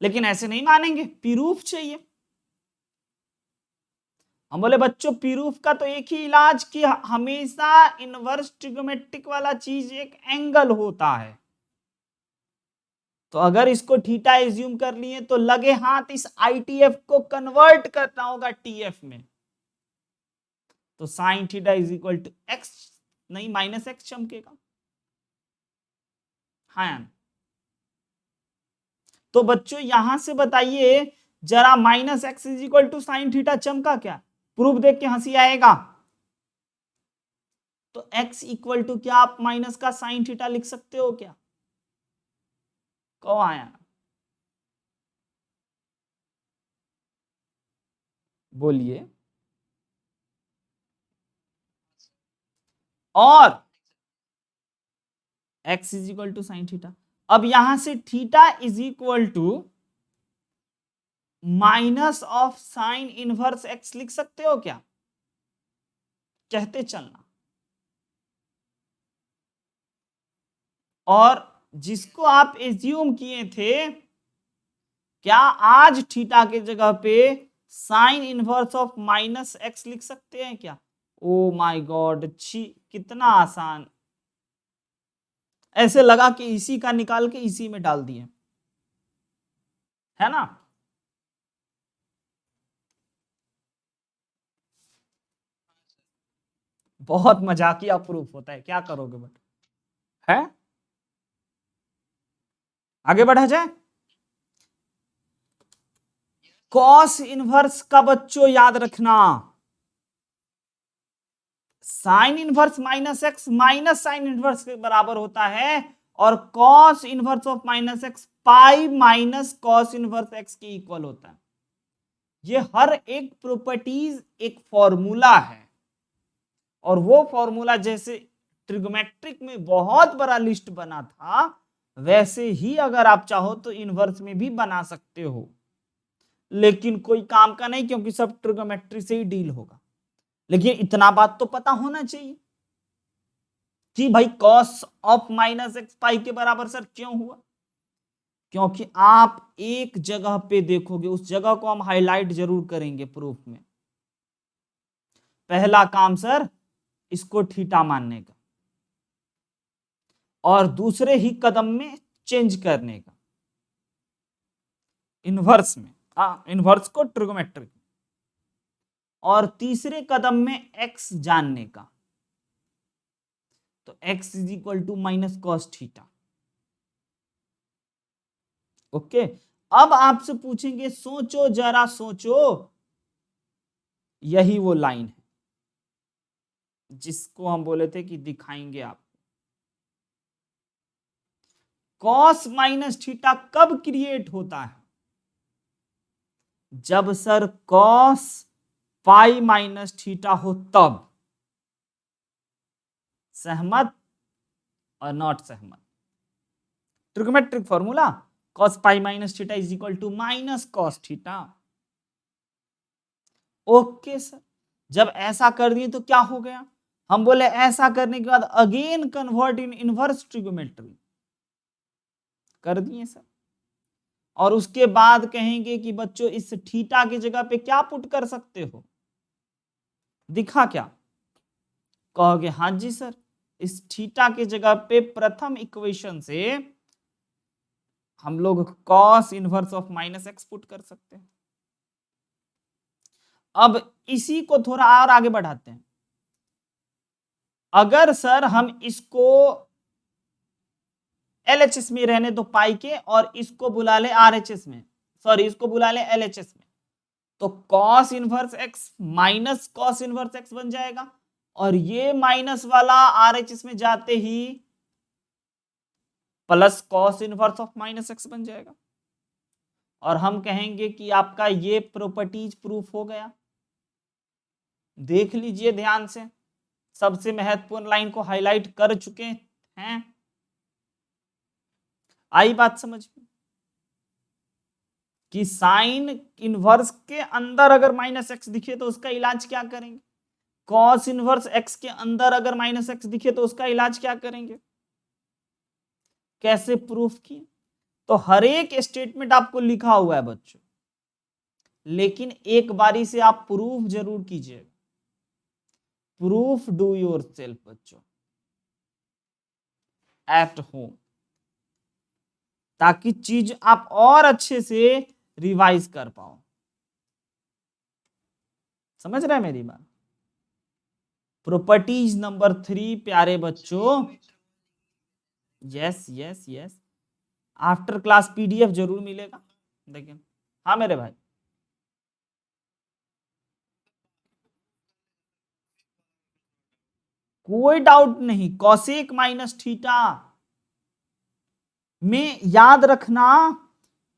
लेकिन ऐसे नहीं मानेंगे, प्रूफ चाहिए। हम बोले बच्चों प्रूफ का तो एक ही इलाज कि हमेशा इनवर्स ट्रिगोमेट्रिक वाला चीज एक एंगल होता है, तो अगर इसको थीटा एज्यूम कर लिए तो लगे हाथ इस आईटीएफ को कन्वर्ट करना होगा टीएफ में, तो sine theta is equal to x, नहीं माइनस एक्स चमकेगा। हाँ, तो बच्चों यहां से बताइए जरा, minus x is equal to sine theta चमका क्या? प्रूफ देख के हंसी आएगा। तो x इक्वल टू क्या आप माइनस का साइन थीटा लिख सकते हो क्या? कौन आया? बोलिए। और x is equal to sine theta, अब यहां से theta is equal to minus of sine inverse x लिख सकते हो क्या? कहते चलना। और जिसको आप एज्यूम किए थे, क्या आज थीटा की जगह पे sine inverse of minus x लिख सकते हैं क्या? ओ माय गॉड, छी कितना आसान, ऐसे लगा कि इसी का निकाल के इसी में डाल दिए, है ना। बहुत मजाकिया प्रूफ होता है, क्या करोगे बट है। आगे बढ़ा जाए। कॉस इनवर्स का बच्चों याद रखना, sine inverse minus x minus sine inverse के बराबर होता है, और cos inverse of minus x pi minus cos inverse x के इक्वल होता है। ये हर एक प्रॉपर्टीज एक फॉर्मूला है, और वो फॉर्मूला जैसे ट्रिग्नोमेट्रिक में बहुत बड़ा लिस्ट बना था, वैसे ही अगर आप चाहो तो इनवर्स में भी बना सकते हो, लेकिन कोई काम का नहीं, क्योंकि सब ट्रिग्नोमेट्री से ही डील होगा। लेकिन इतना बात तो पता होना चाहिए कि भाई कॉस ऑफ माइनस एक्स पाई के बराबर सर क्यों हुआ, क्योंकि आप एक जगह पे देखोगे, उस जगह को हम हाईलाइट जरूर करेंगे प्रूफ में। पहला काम सर इसको थीटा मानने का, और दूसरे ही कदम में चेंज करने का इनवर्स में, इनवर्स को ट्रिग्नोमेट्रिक, और तीसरे कदम में एक्स जानने का, तो x is equal to minus cos theta. Okay, अब आपसे पूछेंगे, सोचो जरा सोचो, यही वो लाइन है जिसको हम बोले थे कि दिखाएंगे आप। कॉस माइनस थीटा कब क्रिएट होता है, जब sir cos pi minus theta हो तब। सहमत और नॉट सहमत? Trigonometric formula, cos pi minus theta is equal to minus cos theta. Okay sir, जब ऐसा कर दिए तो क्या हो गया, हम बोले ऐसा करने के बाद again convert in inverse trigonometry कर दिए सर, और उसके बाद कहेंगे कि बच्चों इस थीटा की जगह पे क्या पुट कर सकते हो, दिखा क्या, कहोगे हाँ जी सर, इस थीटा की जगह पे प्रथम इक्वेशन से हम लोग cos inverse of minus x put कर सकते हैं। अब इसी को थोड़ा और आगे बढ़ाते हैं। अगर सर हम इसको एलएचएस में रहने दो पाई के, और इसको बुला ले आरएचएस में, सॉरी इसको बुला ले एलएचएस में, तो cos inverse x minus cos inverse x बन जाएगा, और ये माइनस वाला आरएचएस में जाते ही plus cos inverse of minus x बन जाएगा, और हम कहेंगे कि आपका ये प्रॉपर्टीज प्रूफ हो गया। देख लीजिए ध्यान से, सबसे महत्वपूर्ण लाइन को हाईलाइट कर चुके हैं। आई बात समझ में कि साइन इनवर्स के अंदर अगर माइनस एक्स दिखे तो उसका इलाज क्या करेंगे, कॉस इनवर्स एक्स के अंदर अगर माइनस एक्स दिखे तो उसका इलाज क्या करेंगे, कैसे प्रूफ किए। तो हर एक स्टेटमेंट आपको लिखा हुआ है बच्चों, लेकिन एक बारी से आप प्रूफ जरूर कीजिए, प्रूफ डू योर सेल्फ बच्चों एट होम, ताकि चीज आप और अच्छे से रिवाइज कर पाओ। समझ रहे हैं मेरी बात? प्रॉपर्टीज नंबर 3 प्यारे बच्चों, yes yes yes, after class PDF जरूर मिलेगा, देखिए। हाँ मेरे भाई, कोई डाउट नहीं, कॉसेक माइनस थीटा में याद रखना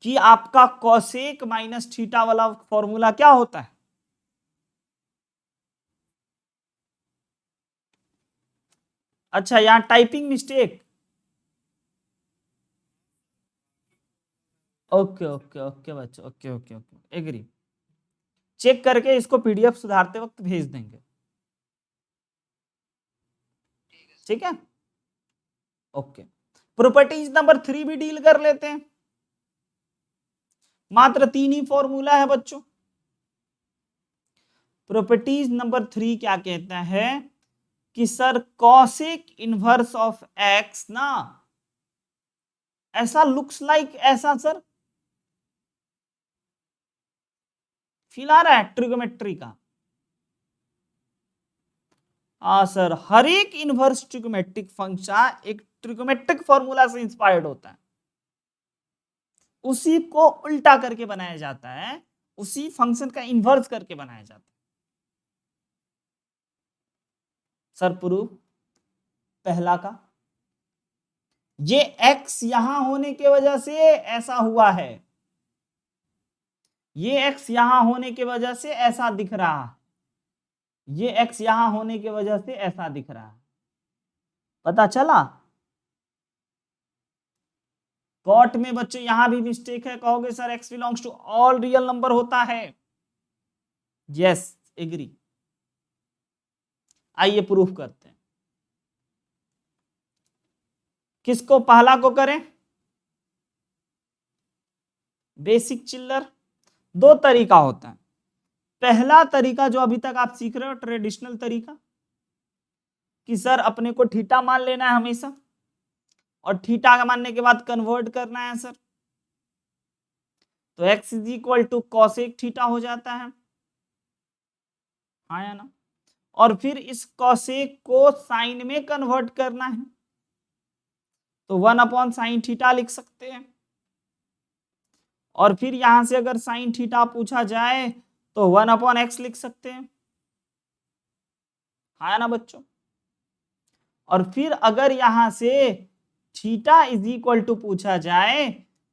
कि आपका कॉसेक माइनस थीटा वाला फॉर्मूला क्या होता है। अच्छा, यहां typing mistake, okay okay okay बच्चों, okay okay okay, agree, check करके इसको पीडीएफ सुधारते वक्त भेज देंगे, ठीक है। ओके, प्रॉपर्टीज नंबर 3 भी डील कर लेते हैं, मात्र 3 ही फॉर्मूला है बच्चों। प्रॉपर्टीज नंबर 3 क्या कहता है कि sir cosec inverse of x ना ऐसा लुक्स लाइक ऐसा सर, फील आ रहा है ट्रिगोमेट्री का, हाँ सर, हर एक इनवर्स ट्रिग्नोमेट्रिक फंक्शन एक ट्रिग्नोमेट्रिक फॉर्मूला से इंस्पायर्ड होता है, उसी को उल्टा करके बनाया जाता है, उसी फंक्शन का इन्वर्स करके बनाया जाता है। सर प्रूफ पहला का, ये x यहां होने की वजह से ऐसा हुआ है, ये x यहां होने की वजह से ऐसा दिख रहा है, ये x यहां होने की वजह से ऐसा दिख रहा है, पता चला। कॉट में बच्चों यहां भी मिस्टेक है, कहोगे sir x belongs to all real number होता है, यस एग्री। आइए प्रूफ करते हैं, किसको पहला को करें, बेसिक चिल्लर। दो तरीका होता है, पहला तरीका जो अभी तक आप सीख रहे हो ट्रेडिशनल तरीका, कि सर अपने को थीटा मान लेना है हमेशा, और थीटा का मानने के बाद कन्वर्ट करना है सर, तो x is equal to cosec theta हो जाता है, हाँ या ना, और फिर इस कॉसेक को साइन में कन्वर्ट करना है, तो 1/sin थीटा लिख सकते हैं, और फिर यहां से अगर साइन थीटा पूछा जाए तो 1/x लिख सकते हैं, हाँ ना बच्चों, और फिर अगर यहां से थीटा इज इक्वल टू पूछा जाए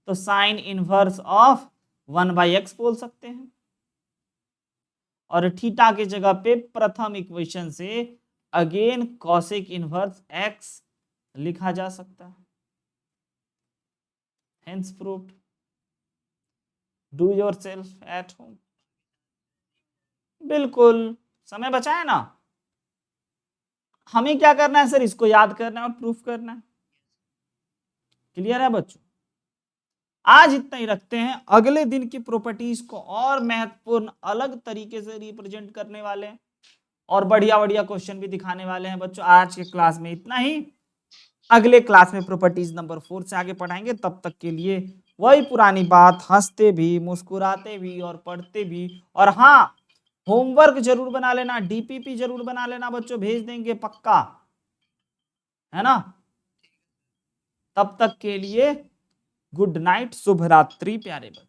तो साइन इनवर्स ऑफ 1/x बोल सकते हैं, और थीटा की जगह पे प्रथम इक्वेशन से अगेन कॉसेक इनवर्स x लिखा जा सकता है, hence proved. Do yourself at home. बिल्कुल, समय बचा है ना, हमें क्या करना है सर, इसको याद करना है और प्रूफ करना है, क्लियर है बच्चों। आज इतना ही रखते हैं, अगले दिन की प्रॉपर्टीज को और महत्वपूर्ण अलग तरीके से रिप्रेजेंट करने वाले हैं, और बढ़िया बढ़िया क्वेश्चन भी दिखाने वाले हैं बच्चों। आज के क्लास में इतना ही, अगले क्लास में प्रॉपर्टीज नंबर 4 से आगे पढ़ाएंगे, तब तक के लिए वही पुरानी बात, हंसते भी, मुस्कुराते भी और पढ़ते भी, और हाँ होमवर्क जरूर बना लेना, डीपीपी जरूर बना लेना बच्चों, भेज देंगे पक्का, है ना। तब तक के लिए गुड नाइट, शुभ रात्रि प्यारे बच्चों।